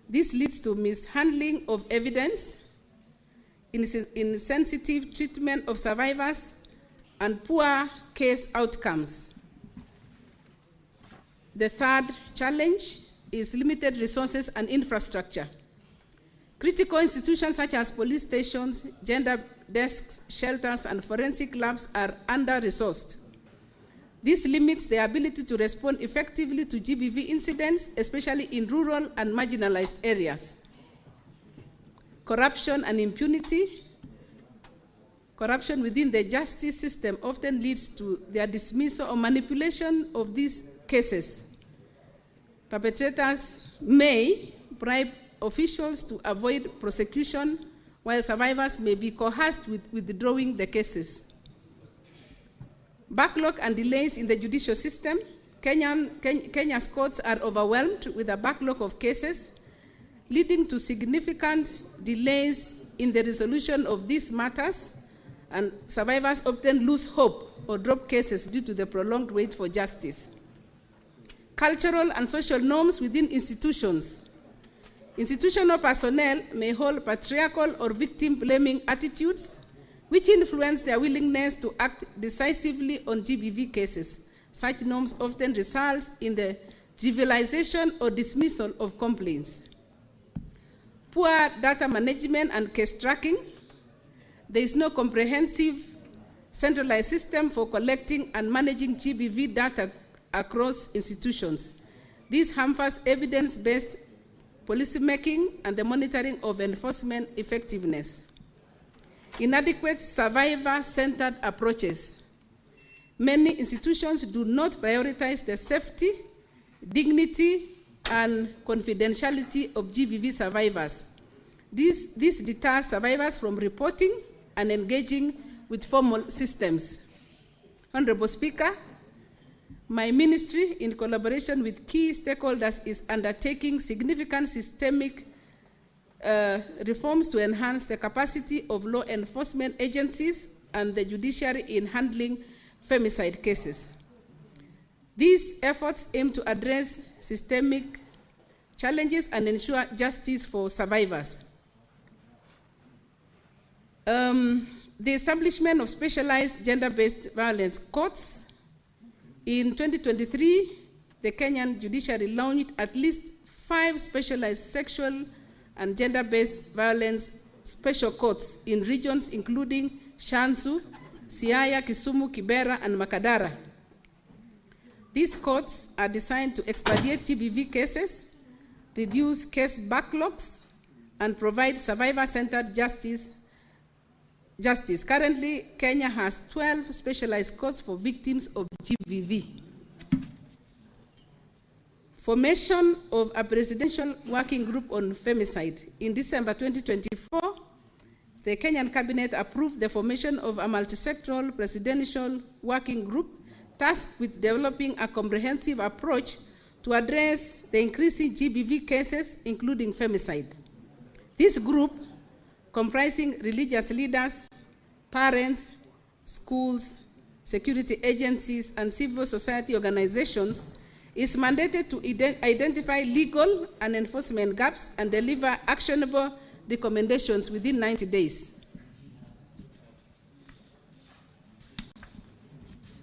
This leads to mishandling of evidence, insensitive treatment of survivors, and poor case outcomes. The third challenge is limited resources and infrastructure. Critical institutions such as police stations, gender desks, shelters, and forensic labs are under-resourced. This limits their ability to respond effectively to GBV incidents, especially in rural and marginalized areas. Corruption and impunity. Corruption within the justice system often leads to their dismissal or manipulation of these cases. Perpetrators may bribe officials to avoid prosecution, while survivors may be coerced with withdrawing the cases. Backlog and delays in the judicial system. Kenya's courts are overwhelmed with a backlog of cases, leading to significant delays in the resolution of these matters, and survivors often lose hope or drop cases due to the prolonged wait for justice. Cultural and social norms within institutions. Institutional personnel may hold patriarchal or victim-blaming attitudes, which influence their willingness to act decisively on GBV cases. Such norms often result in the trivialization or dismissal of complaints. Poor data management and case tracking. There is no comprehensive centralized system for collecting and managing GBV data across institutions. This hampers evidence-based policymaking and the monitoring of enforcement effectiveness. Inadequate survivor-centered approaches. Many institutions do not prioritize the safety, dignity, and confidentiality of GBV survivors. This deters survivors from reporting and engaging with formal systems. Honorable Speaker, my ministry, in collaboration with key stakeholders, is undertaking significant systemic reforms to enhance the capacity of law enforcement agencies and the judiciary in handling femicide cases. These efforts aim to address systemic challenges and ensure justice for survivors. The establishment of specialized gender-based violence courts. In 2023, the Kenyan judiciary launched at least 5 specialized sexual and gender-based violence special courts in regions including Shanzu, Siaya, Kisumu, Kibera, and Makadara. These courts are designed to expedite GBV cases, reduce case backlogs, and provide survivor-centered justice. Currently, Kenya has 12 specialized courts for victims of GBV. Formation of a presidential working group on femicide. In December 2024, the Kenyan cabinet approved the formation of a multi-sectoral presidential working group tasked with developing a comprehensive approach to address the increasing GBV cases, including femicide. This group, comprising religious leaders, parents, schools, security agencies, and civil society organizations, is mandated to identify legal and enforcement gaps and deliver actionable recommendations within 90 days.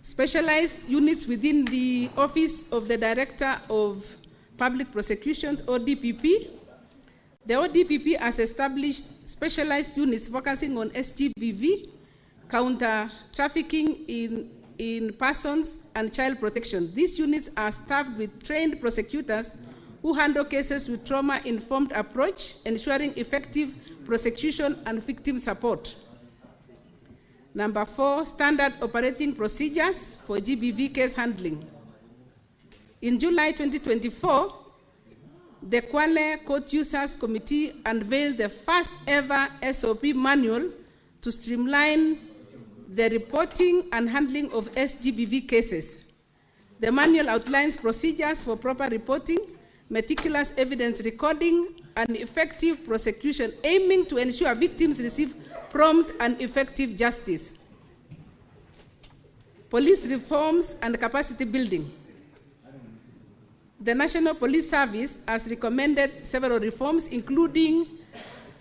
Specialized units within the Office of the Director of Public Prosecutions, ODPP. The ODPP has established specialized units focusing on SGBV, counter trafficking in persons, and child protection. These units are staffed with trained prosecutors who handle cases with trauma-informed approach, ensuring effective prosecution and victim support. Number 4, standard operating procedures for GBV case handling. In July 2024, the Kwale Court Users Committee unveiled the first ever SOP manual to streamline the reporting and handling of SGBV cases. The manual outlines procedures for proper reporting, meticulous evidence recording, and effective prosecution, aiming to ensure victims receive prompt and effective justice. Police reforms and capacity building. The National Police Service has recommended several reforms, including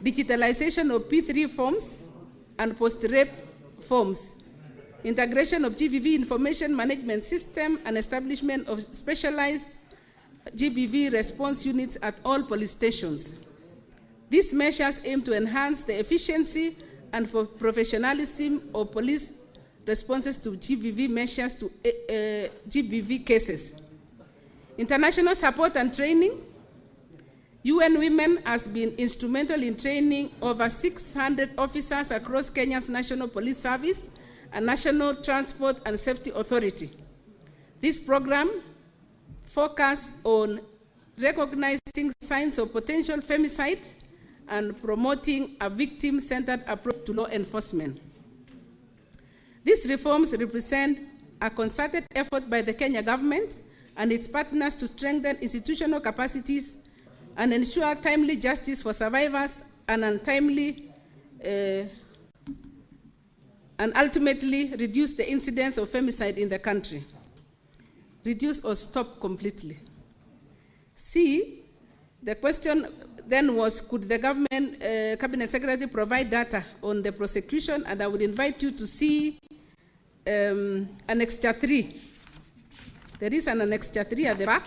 digitalization of P3 forms and post-rape forms, integration of GBV information management system, and establishment of specialized GBV response units at all police stations. These measures aim to enhance the efficiency and professionalism of police responses to GBV measures to GBV cases. International support and training. UN Women has been instrumental in training over 600 officers across Kenya's National Police Service and National Transport and Safety Authority. This program focuses on recognizing signs of potential femicide and promoting a victim-centered approach to law enforcement. These reforms represent a concerted effort by the Kenya government and its partners to strengthen institutional capacities and ensure timely justice for survivors and ultimately reduce the incidence of femicide in the country. Reduce or stop completely. C, the question then was, could the government cabinet secretary provide data on the prosecution? And I would invite you to see Annexure 3. There is an Annexure 3 at the back.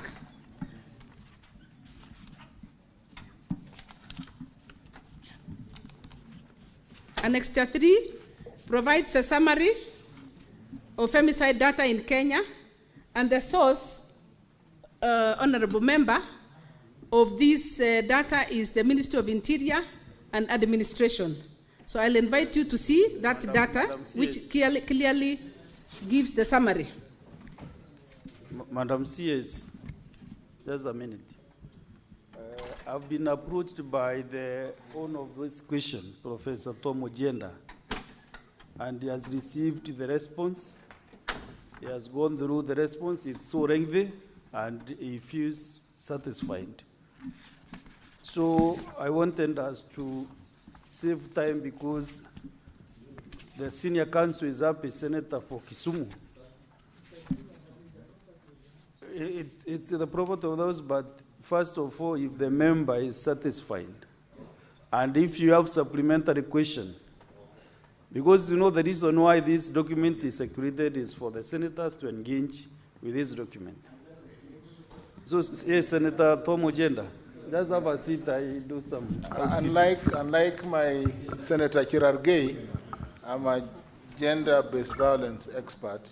Annexure 3 provides a summary of femicide data in Kenya, and the source, honorable member, of this data is the Ministry of Interior and Administration. So I'll invite you to see that data, which clearly gives the summary. Madam CS, just a minute. I've been approached by the owner of this question, Professor Tom Ojenda, and he has received the response. He has gone through the response. It's so lengthy, and he feels satisfied. So I wanted us to save time because the senior counsel is up, a senator for Kisumu. It's the property of those, but first of all, if the member is satisfied, and if you have supplementary question, because you know the reason why this document is circulated is for the senators to engage with this document. So, yes, Senator Tom Ojenda, just have a seat, I do some. Unlike my Senator Chirargei, I'm a gender-based violence expert,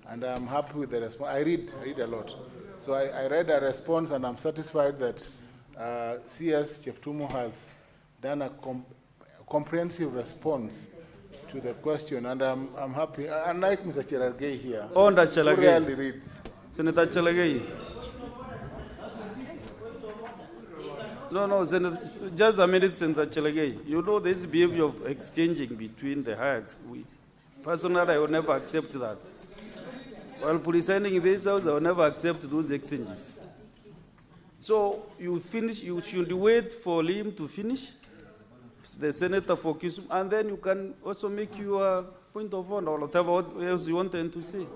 and I'm happy with the response. I read a lot. So I read a response, and I'm satisfied that CS Cheptumo has done a comprehensive response to the question, and I'm happy. Unlike Mr. Chirargei here, who rarely reads. Senator Chelagei. No, Senator, just a minute, Senator Chelagei. You know this behavior of exchanging between the hierarchies. Personally, I would never accept that. While presiding in this house, I will never accept those exchanges. So you finish, you should wait for him to finish, the senator for Kisumu, and then you can also make your point of order or whatever else you wanted to say.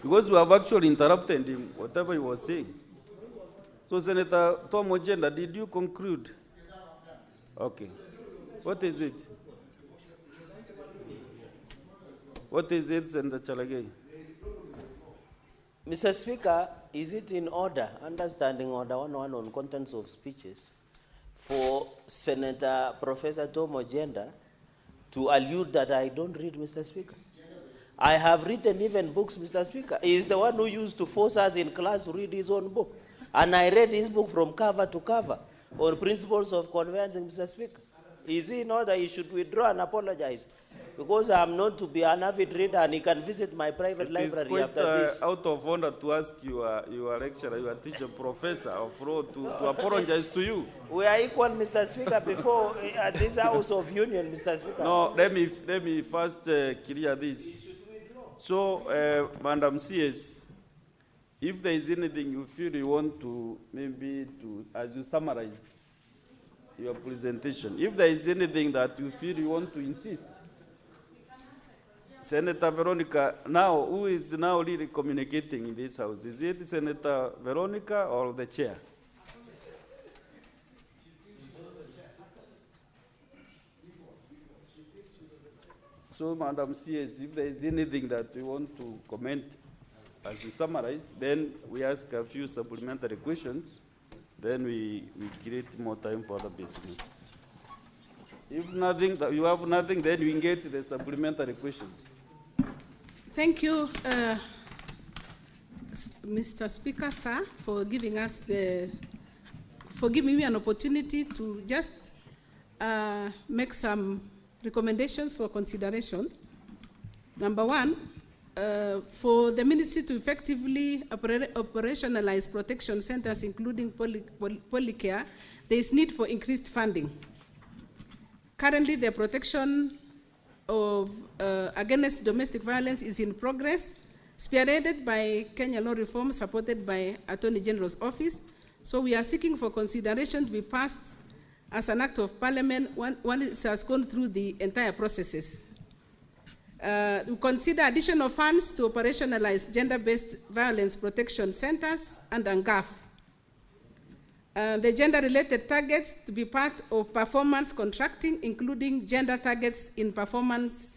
Because we have actually interrupted him, whatever he was saying. So Senator Tom Ojenda, did you conclude? Okay. What is it? What is it, Senator Chalagay? Mr. Speaker, is it in order, understanding order 101 on contents of speeches, for Senator Professor Tom Ojenda to allude that I don't read, Mr. Speaker? I have written even books, Mr. Speaker. He is the one who used to force us in class to read his own book. And I read his book from cover to cover on principles of conveyancing, Mr. Speaker. Is it in order he should withdraw and apologize? Because I am known to be an avid reader and he can visit my private library after this. It is quite out of order to ask your lecturer, your teacher, professor of law to apologize to you. We are equal, Mr. Speaker, before this House of Union, Mr. Speaker. No, let me first clear this. So, Madam CS, if there is anything you feel you want to, maybe to, as you summarize your presentation, if there is anything that you feel you want to insist, Senator Veronica, now, who is now really communicating in this house? Is it Senator Veronica or the chair? So, Madam CS, if there is anything that you want to comment as you summarize, then we ask a few supplementary questions, then we create more time for other business. If nothing, you have nothing, then we engage the supplementary questions. Thank you, Mr. Speaker, sir, for giving us for giving me an opportunity to just make some recommendations for consideration. Number one, for the ministry to effectively operationalize protection centers, including polycare, there is need for increased funding. Currently, the protection of against domestic violence is in progress, spearheaded by Kenya Law Reform, supported by Attorney General's Office. So we are seeking for consideration to be passed as an act of parliament once it has gone through the entire processes. We consider additional funds to operationalize gender-based violence protection centers and GAF. The gender-related targets to be part of performance contracting, including gender targets in performance,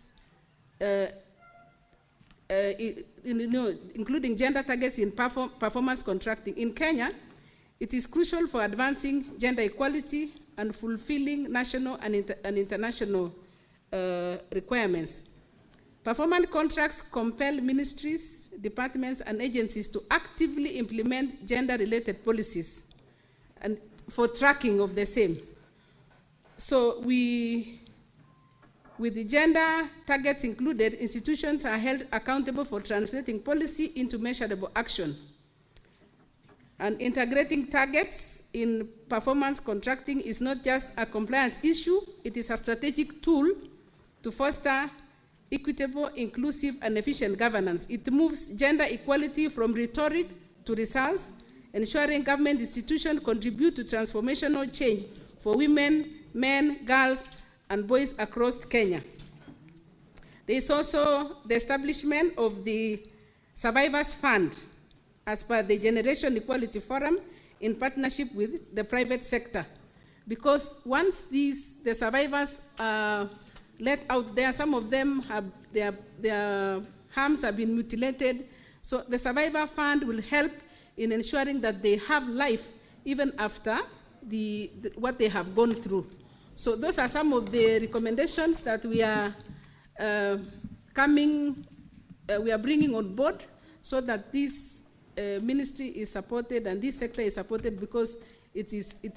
including gender targets in performance contracting. In Kenya, it is crucial for advancing gender equality and fulfilling national and international requirements. Performance contracts compel ministries, departments, and agencies to actively implement gender-related policies and for tracking of the same. So with the gender targets included, institutions are held accountable for translating policy into measurable action. And integrating targets in performance contracting is not just a compliance issue, it is a strategic tool to foster equitable, inclusive, and efficient governance. It moves gender equality from rhetoric to results, ensuring government institutions contribute to transformational change for women, men, girls, and boys across Kenya. There is also the establishment of the Survivors Fund as per the Generation Equality Forum in partnership with the private sector. Because once the survivors are let out there, some of them have their harms have been mutilated. So the Survivor Fund will help in ensuring that they have life even after what they have gone through. So those are some of the recommendations that we are bringing on board so that this ministry is supported and this sector is supported, because it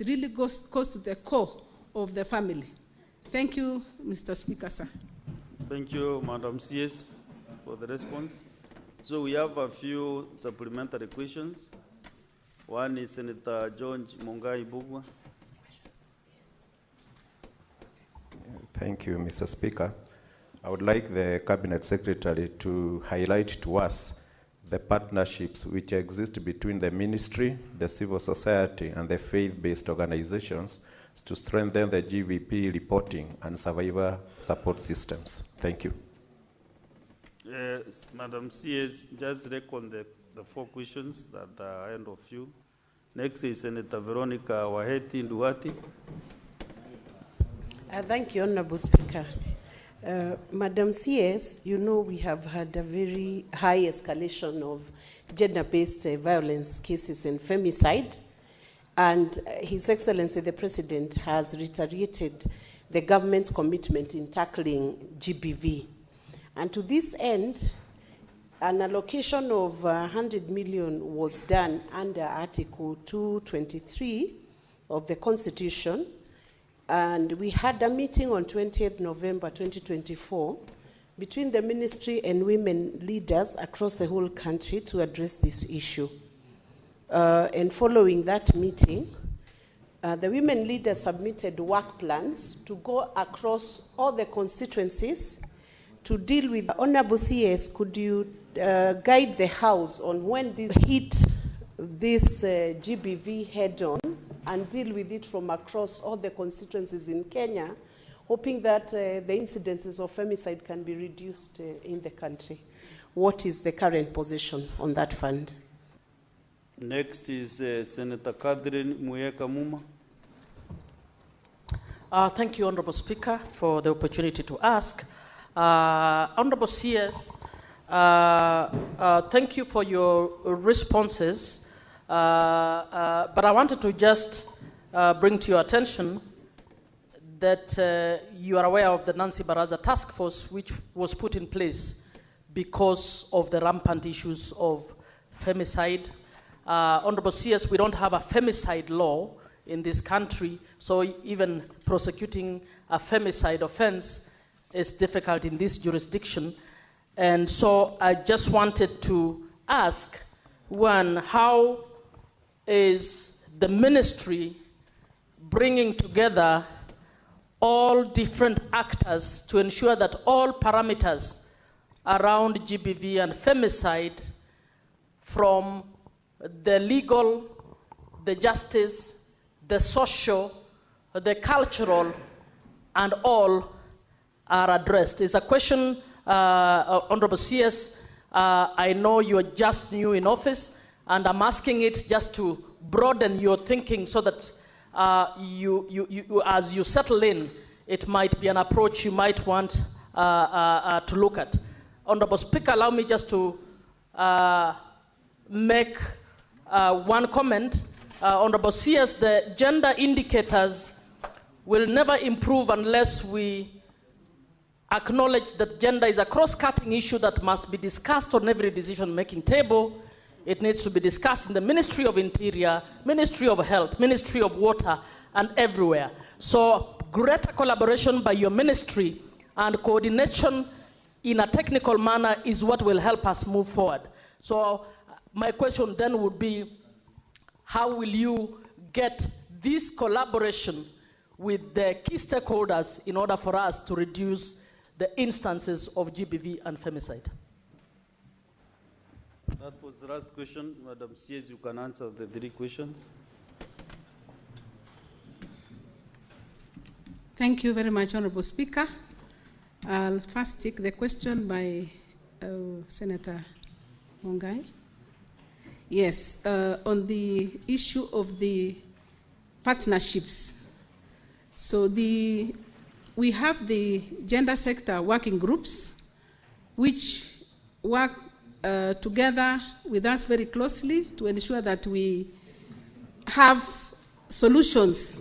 really goes to the core of the family. Thank you, Mr. Speaker, sir. Thank you, Madam CS, for the response. So we have a few supplementary questions. One is Senator John Mungai Bugwa. Thank you, Mr. Speaker. I would like the Cabinet Secretary to highlight to us the partnerships which exist between the ministry, the civil society, and the faith-based organizations to strengthen the GVP reporting and survivor support systems. Thank you. Madam CS, just reckon the 4 questions that are ahead of you. Next is Senator Veronica Waheti Nduwati. Thank you, Honorable Speaker. Madam CS, you know we have had a very high escalation of gender-based violence cases and femicide, and His Excellency the President has reiterated the government's commitment in tackling GBV. And to this end, an allocation of 100 million was done under Article 223 of the Constitution, and we had a meeting on 20th November 2024 between the ministry and women leaders across the whole country to address this issue. And following that meeting, the women leaders submitted work plans to go across all the constituencies to deal with. Honorable CS, could you guide the House on when this hit this GBV head-on and deal with it from across all the constituencies in Kenya, hoping that the incidences of femicide can be reduced in the country? What is the current position on that fund? Next is Senator Catherine Muyeka Muma. Thank you, Honorable Speaker, for the opportunity to ask. Honorable CS, thank you for your responses, but I wanted to just bring to your attention that you are aware of the Nancy Baraza task force, which was put in place because of the rampant issues of femicide. Honorable CS, we don't have a femicide law in this country, so even prosecuting a femicide offense is difficult in this jurisdiction. And so I just wanted to ask, one, how is the ministry bringing together all different actors to ensure that all parameters around GBV and femicide, from the legal, the justice, the social, the cultural, and all are addressed? It's a question, Honorable CS, I know you're just new in office, and I'm asking it just to broaden your thinking so that as you settle in, it might be an approach you might want to look at. Honorable Speaker, allow me just to make one comment. Honorable CS, the gender indicators will never improve unless we acknowledge that gender is a cross-cutting issue that must be discussed on every decision-making table. It needs to be discussed in the Ministry of Interior, Ministry of Health, Ministry of Water, and everywhere. So greater collaboration by your ministry and coordination in a technical manner is what will help us move forward. So my question then would be, how will you get this collaboration with the key stakeholders in order for us to reduce the instances of GBV and femicide? That was the last question. Madam CS, you can answer the 3 questions. Thank you very much, Honorable Speaker. I'll first take the question by Senator Mungai. Yes, on the issue of the partnerships. So we have the gender sector working groups, which work together with us very closely to ensure that we have solutions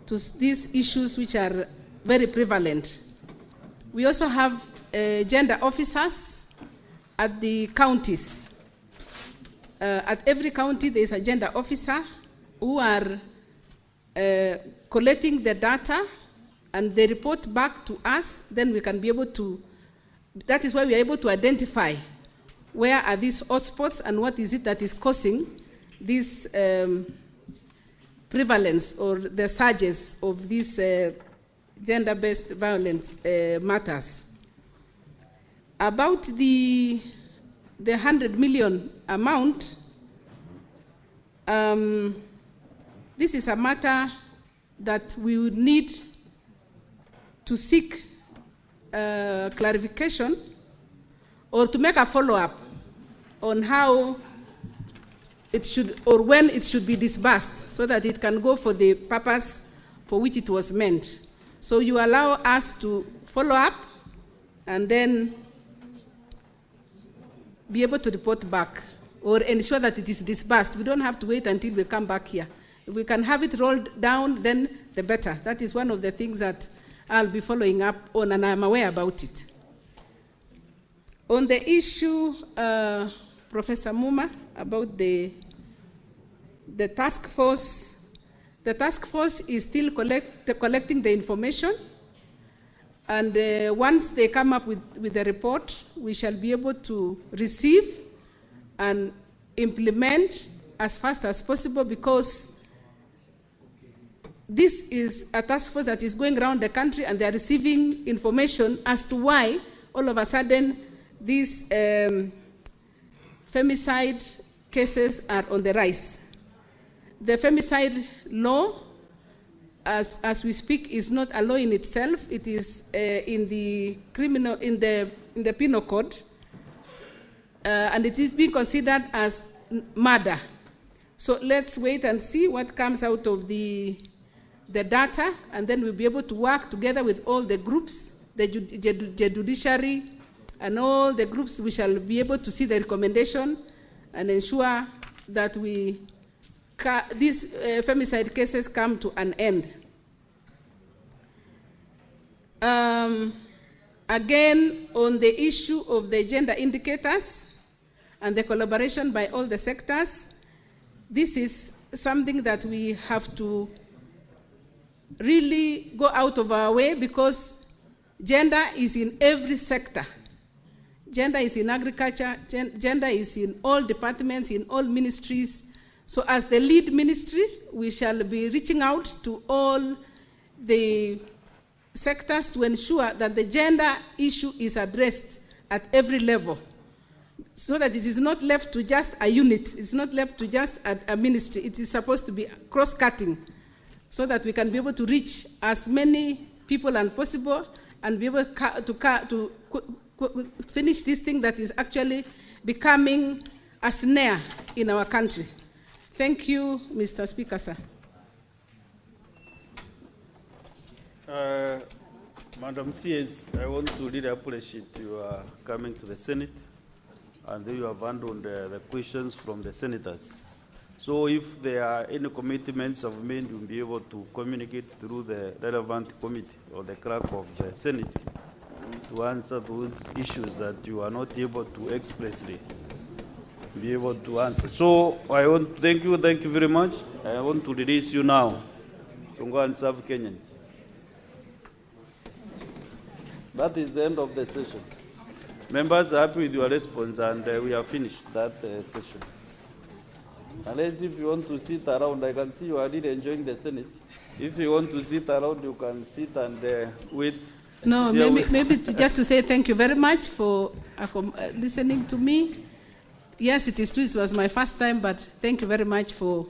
to these issues which are very prevalent. We also have gender officers at the counties. At every county, there is a gender officer who are collecting the data, and they report back to us. Then we can be able to, that is why we are able to identify where are these hotspots and what is it that is causing this prevalence or the surges of these gender-based violence matters. About the the 100 million amount, this is a matter that we would need to seek clarification or to make a follow-up on how it should, or when it should be disbursed, so that it can go for the purpose for which it was meant. So you allow us to follow up and then be able to report back or ensure that it is disbursed. We don't have to wait until we come back here. If we can have it rolled down, then the better. That is one of the things that I'll be following up on, and I'm aware about it. On the issue, Professor Muma, about the task force, the task force is still collecting the information, and once they come up with the report, we shall be able to receive and implement as fast as possible, because this is a task force that is going around the country and they are receiving information as to why all of a sudden these femicide cases are on the rise. The femicide law, as we speak, is not a law in itself. It is in the penal code, and it is being considered as murder. So let's wait and see what comes out of the data, and then we'll be able to work together with all the groups, the judiciary, and all the groups. We shall be able to see the recommendation and ensure that these femicide cases come to an end. Again, on the issue of the gender indicators and the collaboration by all the sectors, this is something that we have to really go out of our way, because gender is in every sector. Gender is in agriculture, gender is in all departments, in all ministries. So as the lead ministry, we shall be reaching out to all the sectors to ensure that the gender issue is addressed at every level, so that it is not left to just a unit, it's not left to just a ministry. It is supposed to be cross-cutting, so that we can be able to reach as many people as possible and be able to finish this thing that is actually becoming a snare in our country. Thank you, Mr. Speaker, sir. Madam CS, I want to really appreciate you coming to the Senate, and you have handled the questions from the senators. So if there are any commitments of made, you'll be able to communicate through the relevant committee or the clerk of the Senate to answer those issues that you are not able to expressly be able to answer. So I want to thank you very much. I want to release you now to go and serve Kenyans. That is the end of the session. Members are happy with your response, and we have finished that session. Unless if you want to sit around, I can see you are really enjoying the Senate. If you want to sit around, you can sit and wait. No, maybe just to say thank you very much for listening to me. Yes, it is true, it was my first time, but thank you very much for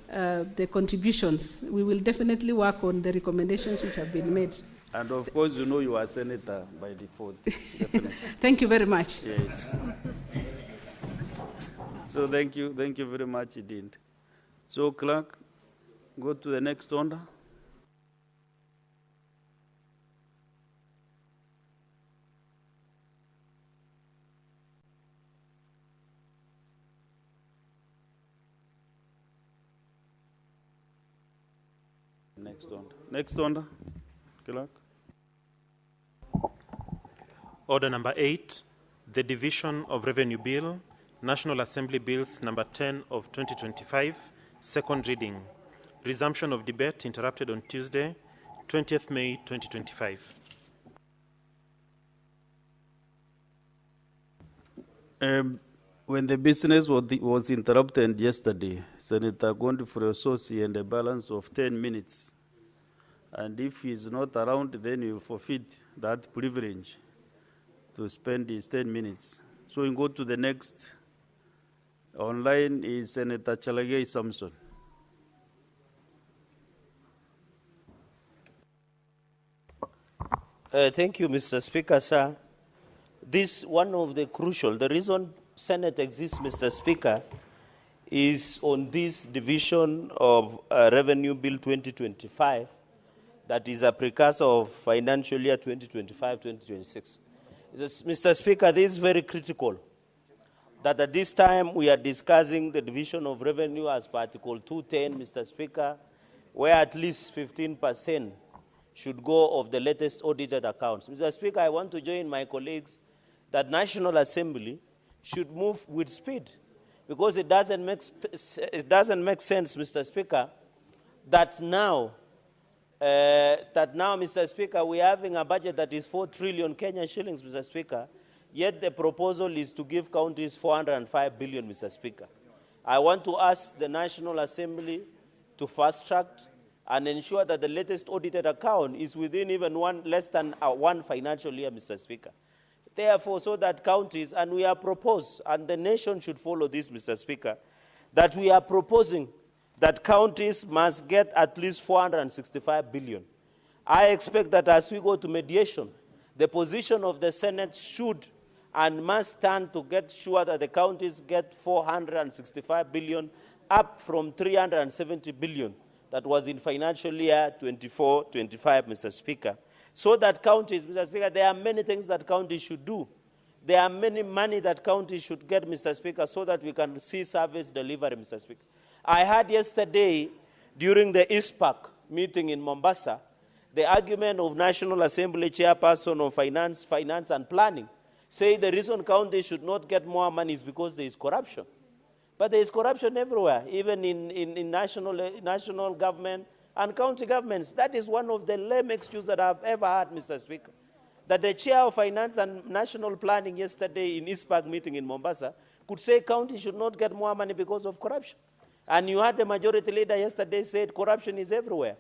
the contributions. We will definitely work on the recommendations which have been made. And of course, you know you are senator by default. Definitely. Thank you very much. Yes. So thank you very much indeed. So clerk, go to the next order. Next order, clerk. Order number 8, the Division of Revenue Bill, National Assembly Bills number 10 of 2025, second reading. Resumption of debate interrupted on Tuesday, 20th May 2025. When the business was interrupted yesterday, Senator Gondi Friososi had a balance of 10 minutes. And if he is not around, then he will forfeit that privilege to spend his 10 minutes. So we go to the next. Online is Senator Chalagay Samson. Thank you, Mr. Speaker, sir. This one of the crucial, the reason Senate exists, Mr. Speaker, is on this division of Revenue Bill 2025 that is a precursor of financial year 2025-2026. Mr. Speaker, this is very critical that at this time we are discussing the division of revenue as per Article 210, Mr. Speaker, where at least 15% should go of the latest audited accounts. Mr. Speaker, I want to join my colleagues that National Assembly should move with speed, because it doesn't make sense, Mr. Speaker, that now, Mr. Speaker, we're having a budget that is 4 trillion Kenyan shillings, Mr. Speaker, yet the proposal is to give counties 405 billion, Mr. Speaker. I want to ask the National Assembly to fast-track and ensure that the latest audited account is within even less than one financial year, Mr. Speaker. Therefore, so that counties, and we are proposed, and the nation should follow this, Mr. Speaker, that we are proposing that counties must get at least 465 billion. I expect that as we go to mediation, the position of the Senate should and must stand to get sure that the counties get 465 billion, up from 370 billion that was in financial year 24-25, Mr. Speaker. So that counties, Mr. Speaker, there are many things that counties should do. There are many money that counties should get, Mr. Speaker, so that we can see service delivery, Mr. Speaker. I heard yesterday during the ISPAC meeting in Mombasa, the argument of National Assembly Chairperson of Finance and Planning, say the reason counties should not get more money is because there is corruption. But there is corruption everywhere, even in national government and county governments. That is one of the lame excuses that I've ever heard, Mr. Speaker. That the chair of Finance and National Planning yesterday in ISPAC meeting in Mombasa could say counties should not get more money because of corruption. And you had the majority leader yesterday said corruption is everywhere.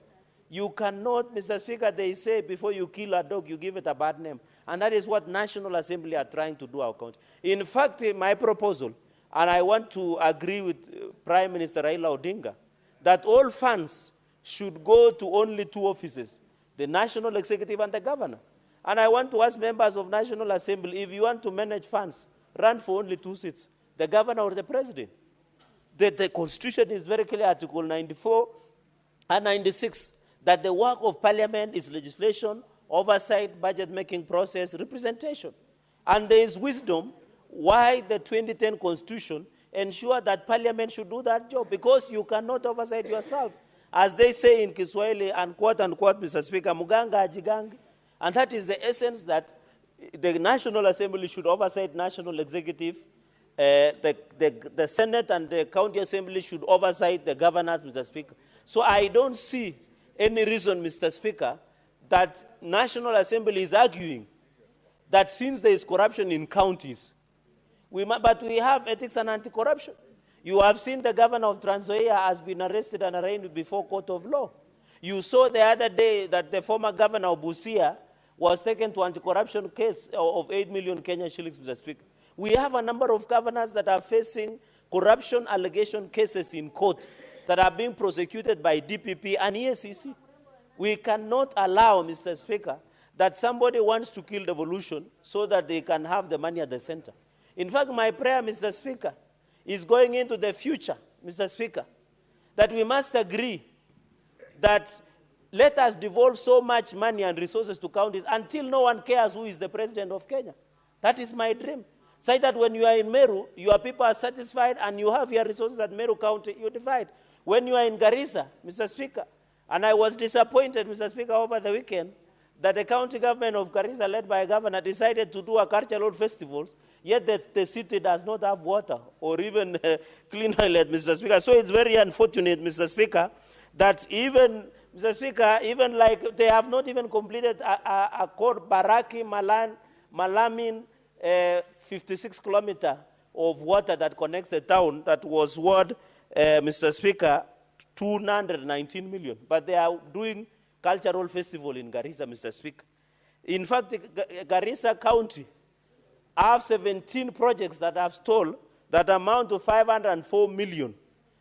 You cannot, Mr. Speaker, they say before you kill a dog, you give it a bad name. And that is what National Assembly are trying to do our county. In fact, my proposal, and I want to agree with Prime Minister Raila Odinga, that all funds should go to only two offices, the National Executive and the Governor. And I want to ask members of National Assembly, if you want to manage funds, run for only 2 seats, the Governor or the President. The Constitution is very clear, Article 94 and 96, that the work of Parliament is legislation, oversight, budget-making process, representation. And there is wisdom why the 2010 Constitution ensure that Parliament should do that job, because you cannot oversight yourself. As they say in Kiswahili, and quote unquote, Mr. Speaker, muganga ajigangi. And that is the essence, that the National Assembly should oversight National Executive, the Senate and the County Assembly should oversight the governors, Mr. Speaker. So I don't see any reason, Mr. Speaker, that National Assembly is arguing that since there is corruption in counties, but we have ethics and anti-corruption. You have seen the governor of Trans Nzoia has been arrested and arraigned before court of law. You saw the other day that the former governor of Busia was taken to anti-corruption case of 8 million Kenyan shillings, Mr. Speaker. We have a number of governors that are facing corruption allegation cases in court that are being prosecuted by DPP and EACC. We cannot allow, Mr. Speaker, that somebody wants to kill devolution so that they can have the money at the center. In fact, my prayer, Mr. Speaker, is going into the future, Mr. Speaker, that we must agree that let us devolve so much money and resources to counties until no one cares who is the president of Kenya. That is my dream. Say that when you are in Meru, your people are satisfied and you have your resources at Meru County, you divide. When you are in Garissa, Mr. Speaker, and I was disappointed, Mr. Speaker, over the weekend, that the county government of Garissa, led by a governor, decided to do a cultural festivals, yet the city does not have water or even clean toilet, Mr. Speaker. So it's very unfortunate, Mr. Speaker, that even, Mr. Speaker, even like they have not even completed a called Baraki Malamin 56-kilometer of water that connects the town that was worth, Mr. Speaker, 219 million. But they are doing cultural festival in Garissa, Mr. Speaker. In fact, Garissa County I have 17 projects that I've stalled that amount to 504 million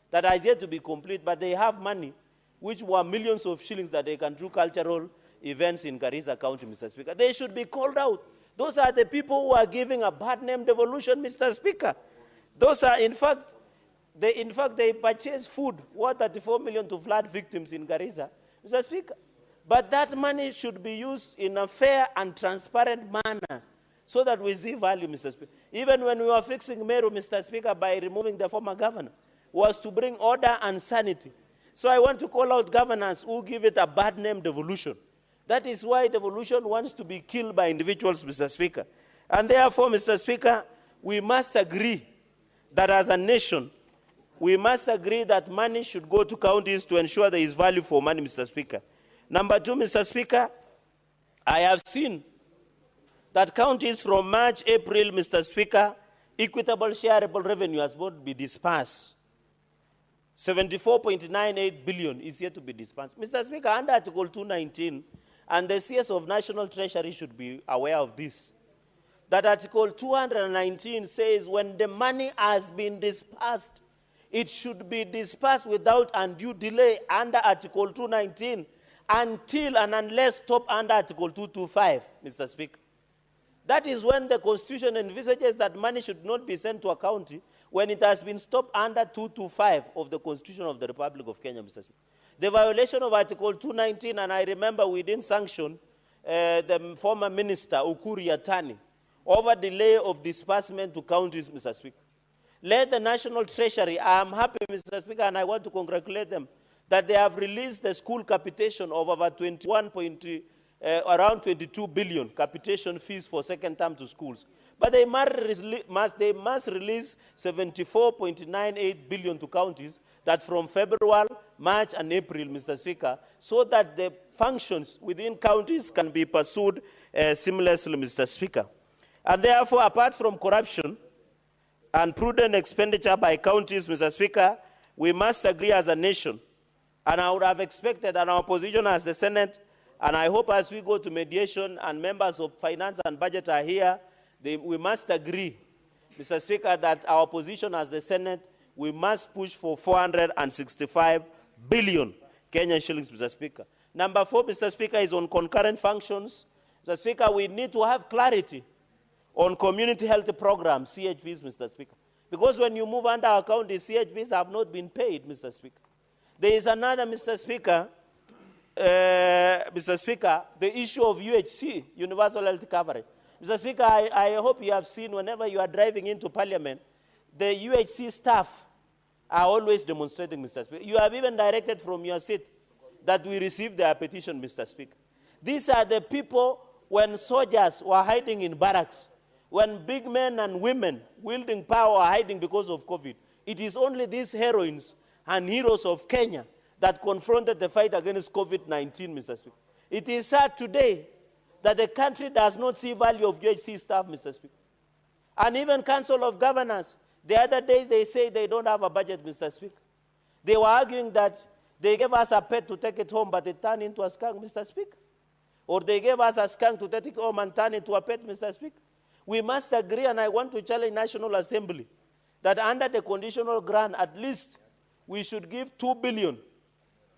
that are yet to be complete, but they have money, which were millions of shillings that they can do cultural events in Garissa County, Mr. Speaker. They should be called out. Those are the people who are giving a bad name devolution, Mr. Speaker. Those are, in fact, they purchase food worth 34 million to flood victims in Garissa, Mr. Speaker. But that money should be used in a fair and transparent manner so that we see value, Mr. Speaker. Even when we were fixing Meru, Mr. Speaker, by removing the former governor, was to bring order and sanity. So I want to call out governors who give it a bad name, devolution. That is why devolution wants to be killed by individuals, Mr. Speaker. And therefore, Mr. Speaker, we must agree that as a nation, we must agree that money should go to counties to ensure there is value for money, Mr. Speaker. Number two, Mr. Speaker, I have seen that counties from March, April, Mr. Speaker, equitable shareable revenue has not been dispersed. 74.98 billion is yet to be dispersed. Mr. Speaker, under Article 219, and the CS of National Treasury should be aware of this, that Article 219 says when the money has been dispersed, it should be dispersed without undue delay under Article 219 until and unless stopped under Article 225, Mr. Speaker. That is when the Constitution envisages that money should not be sent to a county when it has been stopped under 225 of the Constitution of the Republic of Kenya, Mr. Speaker. The violation of Article 219, and I remember we didn't sanction the former minister, Ukuri Yatani, over delay of disbursement to counties, Mr. Speaker. Let the National Treasury, I'm happy, Mr. Speaker, and I want to congratulate them, that they have released the school capitation of over around 22 billion capitation fees for second term to schools. But they must release 74.98 billion to counties that from February, March, and April, Mr. Speaker, so that the functions within counties can be pursued seamlessly, Mr. Speaker. And therefore, apart from corruption and prudent expenditure by counties, Mr. Speaker, we must agree as a nation, and I would have expected an opposition as the Senate, and I hope as we go to mediation and members of finance and budget are here, we must agree, Mr. Speaker, that our position as the Senate, we must push for 465 billion Kenyan shillings, Mr. Speaker. Number four, Mr. Speaker, is on concurrent functions. Mr. Speaker, we need to have clarity on community health programs, CHVs, Mr. Speaker. Because when you move under our county, CHVs have not been paid, Mr. Speaker. There is another, Mr. Speaker, the issue of UHC, universal health coverage. Mr. Speaker, I hope you have seen whenever you are driving into Parliament, the UHC staff are always demonstrating, Mr. Speaker. You have even directed from your seat that we receive their petition, Mr. Speaker. These are the people when soldiers were hiding in barracks, when big men and women wielding power are hiding because of COVID. It is only these heroines and heroes of Kenya that confronted the fight against COVID-19, Mr. Speaker. It is sad today that the country does not see value of UHC staff, Mr. Speaker. And even Council of Governors, the other day they say they don't have a budget, Mr. Speaker. They were arguing that they gave us a pet to take it home, but it turned into a skunk, Mr. Speaker. Or they gave us a skunk to take it home and turn it into a pet, Mr. Speaker. We must agree, and I want to challenge National Assembly, that under the conditional grant, at least we should give 2 billion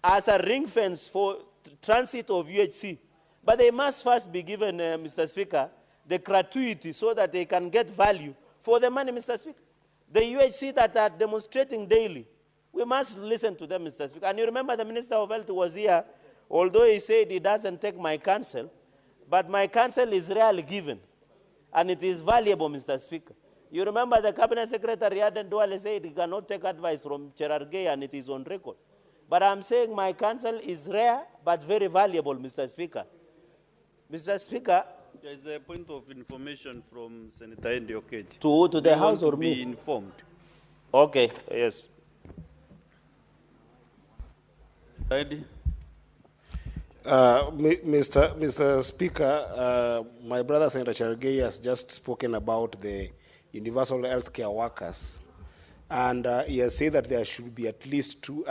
as a ring fence for transit of UHC. But they must first be given, Mr. Speaker, the gratuity so that they can get value for the money, Mr. Speaker. The UHC that are demonstrating daily, we must listen to them, Mr. Speaker. And you remember the Minister of Health was here, although he said he doesn't take my counsel, but my counsel is rarely given, and it is valuable, Mr. Speaker. You remember the Cabinet Secretary Aden Duale said he cannot take advice from Cherargei, and it is on record. But I'm saying my counsel is rare but very valuable, Mr. Speaker. Mr. Speaker. There is a point of information from Senator Endi Okeji. To the House or me? Be informed. Okay, yes. Ready? Mr. Speaker, my brother Senator Cherargei has just spoken about the universal health care workers. And he has said that there should be at least 2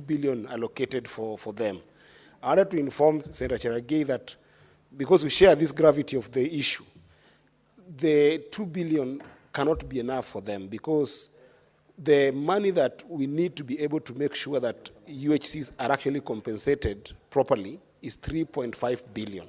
billion allocated for them. I wanted to inform Senator Cherargei that because we share this gravity of the issue, the 2 billion cannot be enough for them because the money that we need to be able to make sure that UHCs are actually compensated properly is 3.5 billion.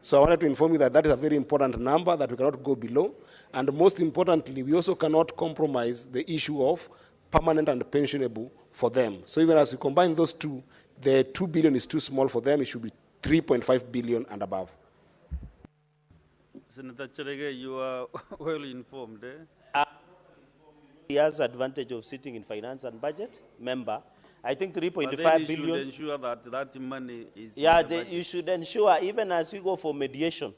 So I wanted to inform you that that is a very important number that we cannot go below. And most importantly, we also cannot compromise the issue of permanent and pensionable for them. So even as we combine those two, the 2 billion is too small for them. It should be 3.5 billion and above. Senator Cherege, you are well informed. He has advantage of sitting in finance and budget member. I think 3.5 billion. You should ensure that that money is. Yeah, you should ensure, even as we go for mediation,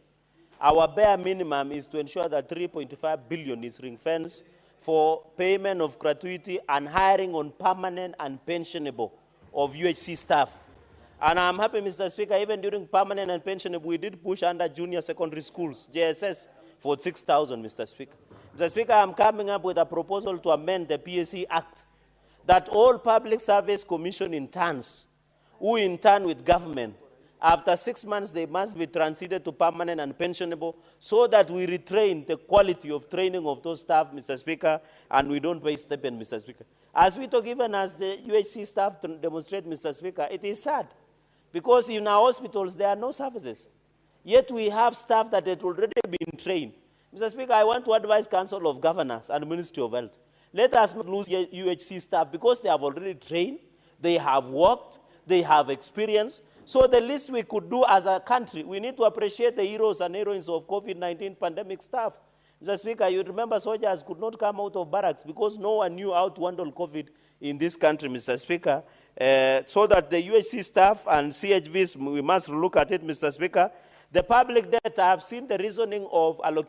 our bare minimum is to ensure that 3.5 billion is ring-fenced for payment of gratuity and hiring on permanent and pensionable of UHC staff. And I'm happy, Mr. Speaker, even during permanent and pensionable, we did push under junior secondary schools, JSS, for 6,000, Mr. Speaker. Mr. Speaker, I'm coming up with a proposal to amend the PSC Act that all public service commission interns who intern with government, after 6 months, they must be transited to permanent and pensionable so that we retrain the quality of training of those staff, Mr. Speaker, and we don't waste stipend, Mr. Speaker. As we talk, even as the UHC staff demonstrate, Mr. Speaker, it is sad because in our hospitals, there are no services. Yet we have staff that had already been trained. Mr. Speaker, I want to advise Council of Governors and Ministry of Health. Let us not lose UHC staff because they have already trained, they have worked, they have experience. So the least we could do as a country, we need to appreciate the heroes and heroines of COVID-19 pandemic staff. Mr. Speaker, you remember soldiers could not come out of barracks because no one knew how to handle COVID in this country, Mr. Speaker. So that the UHC staff and CHVs, we must look at it, Mr. Speaker. The public debt, I have seen the reasoning of allocation.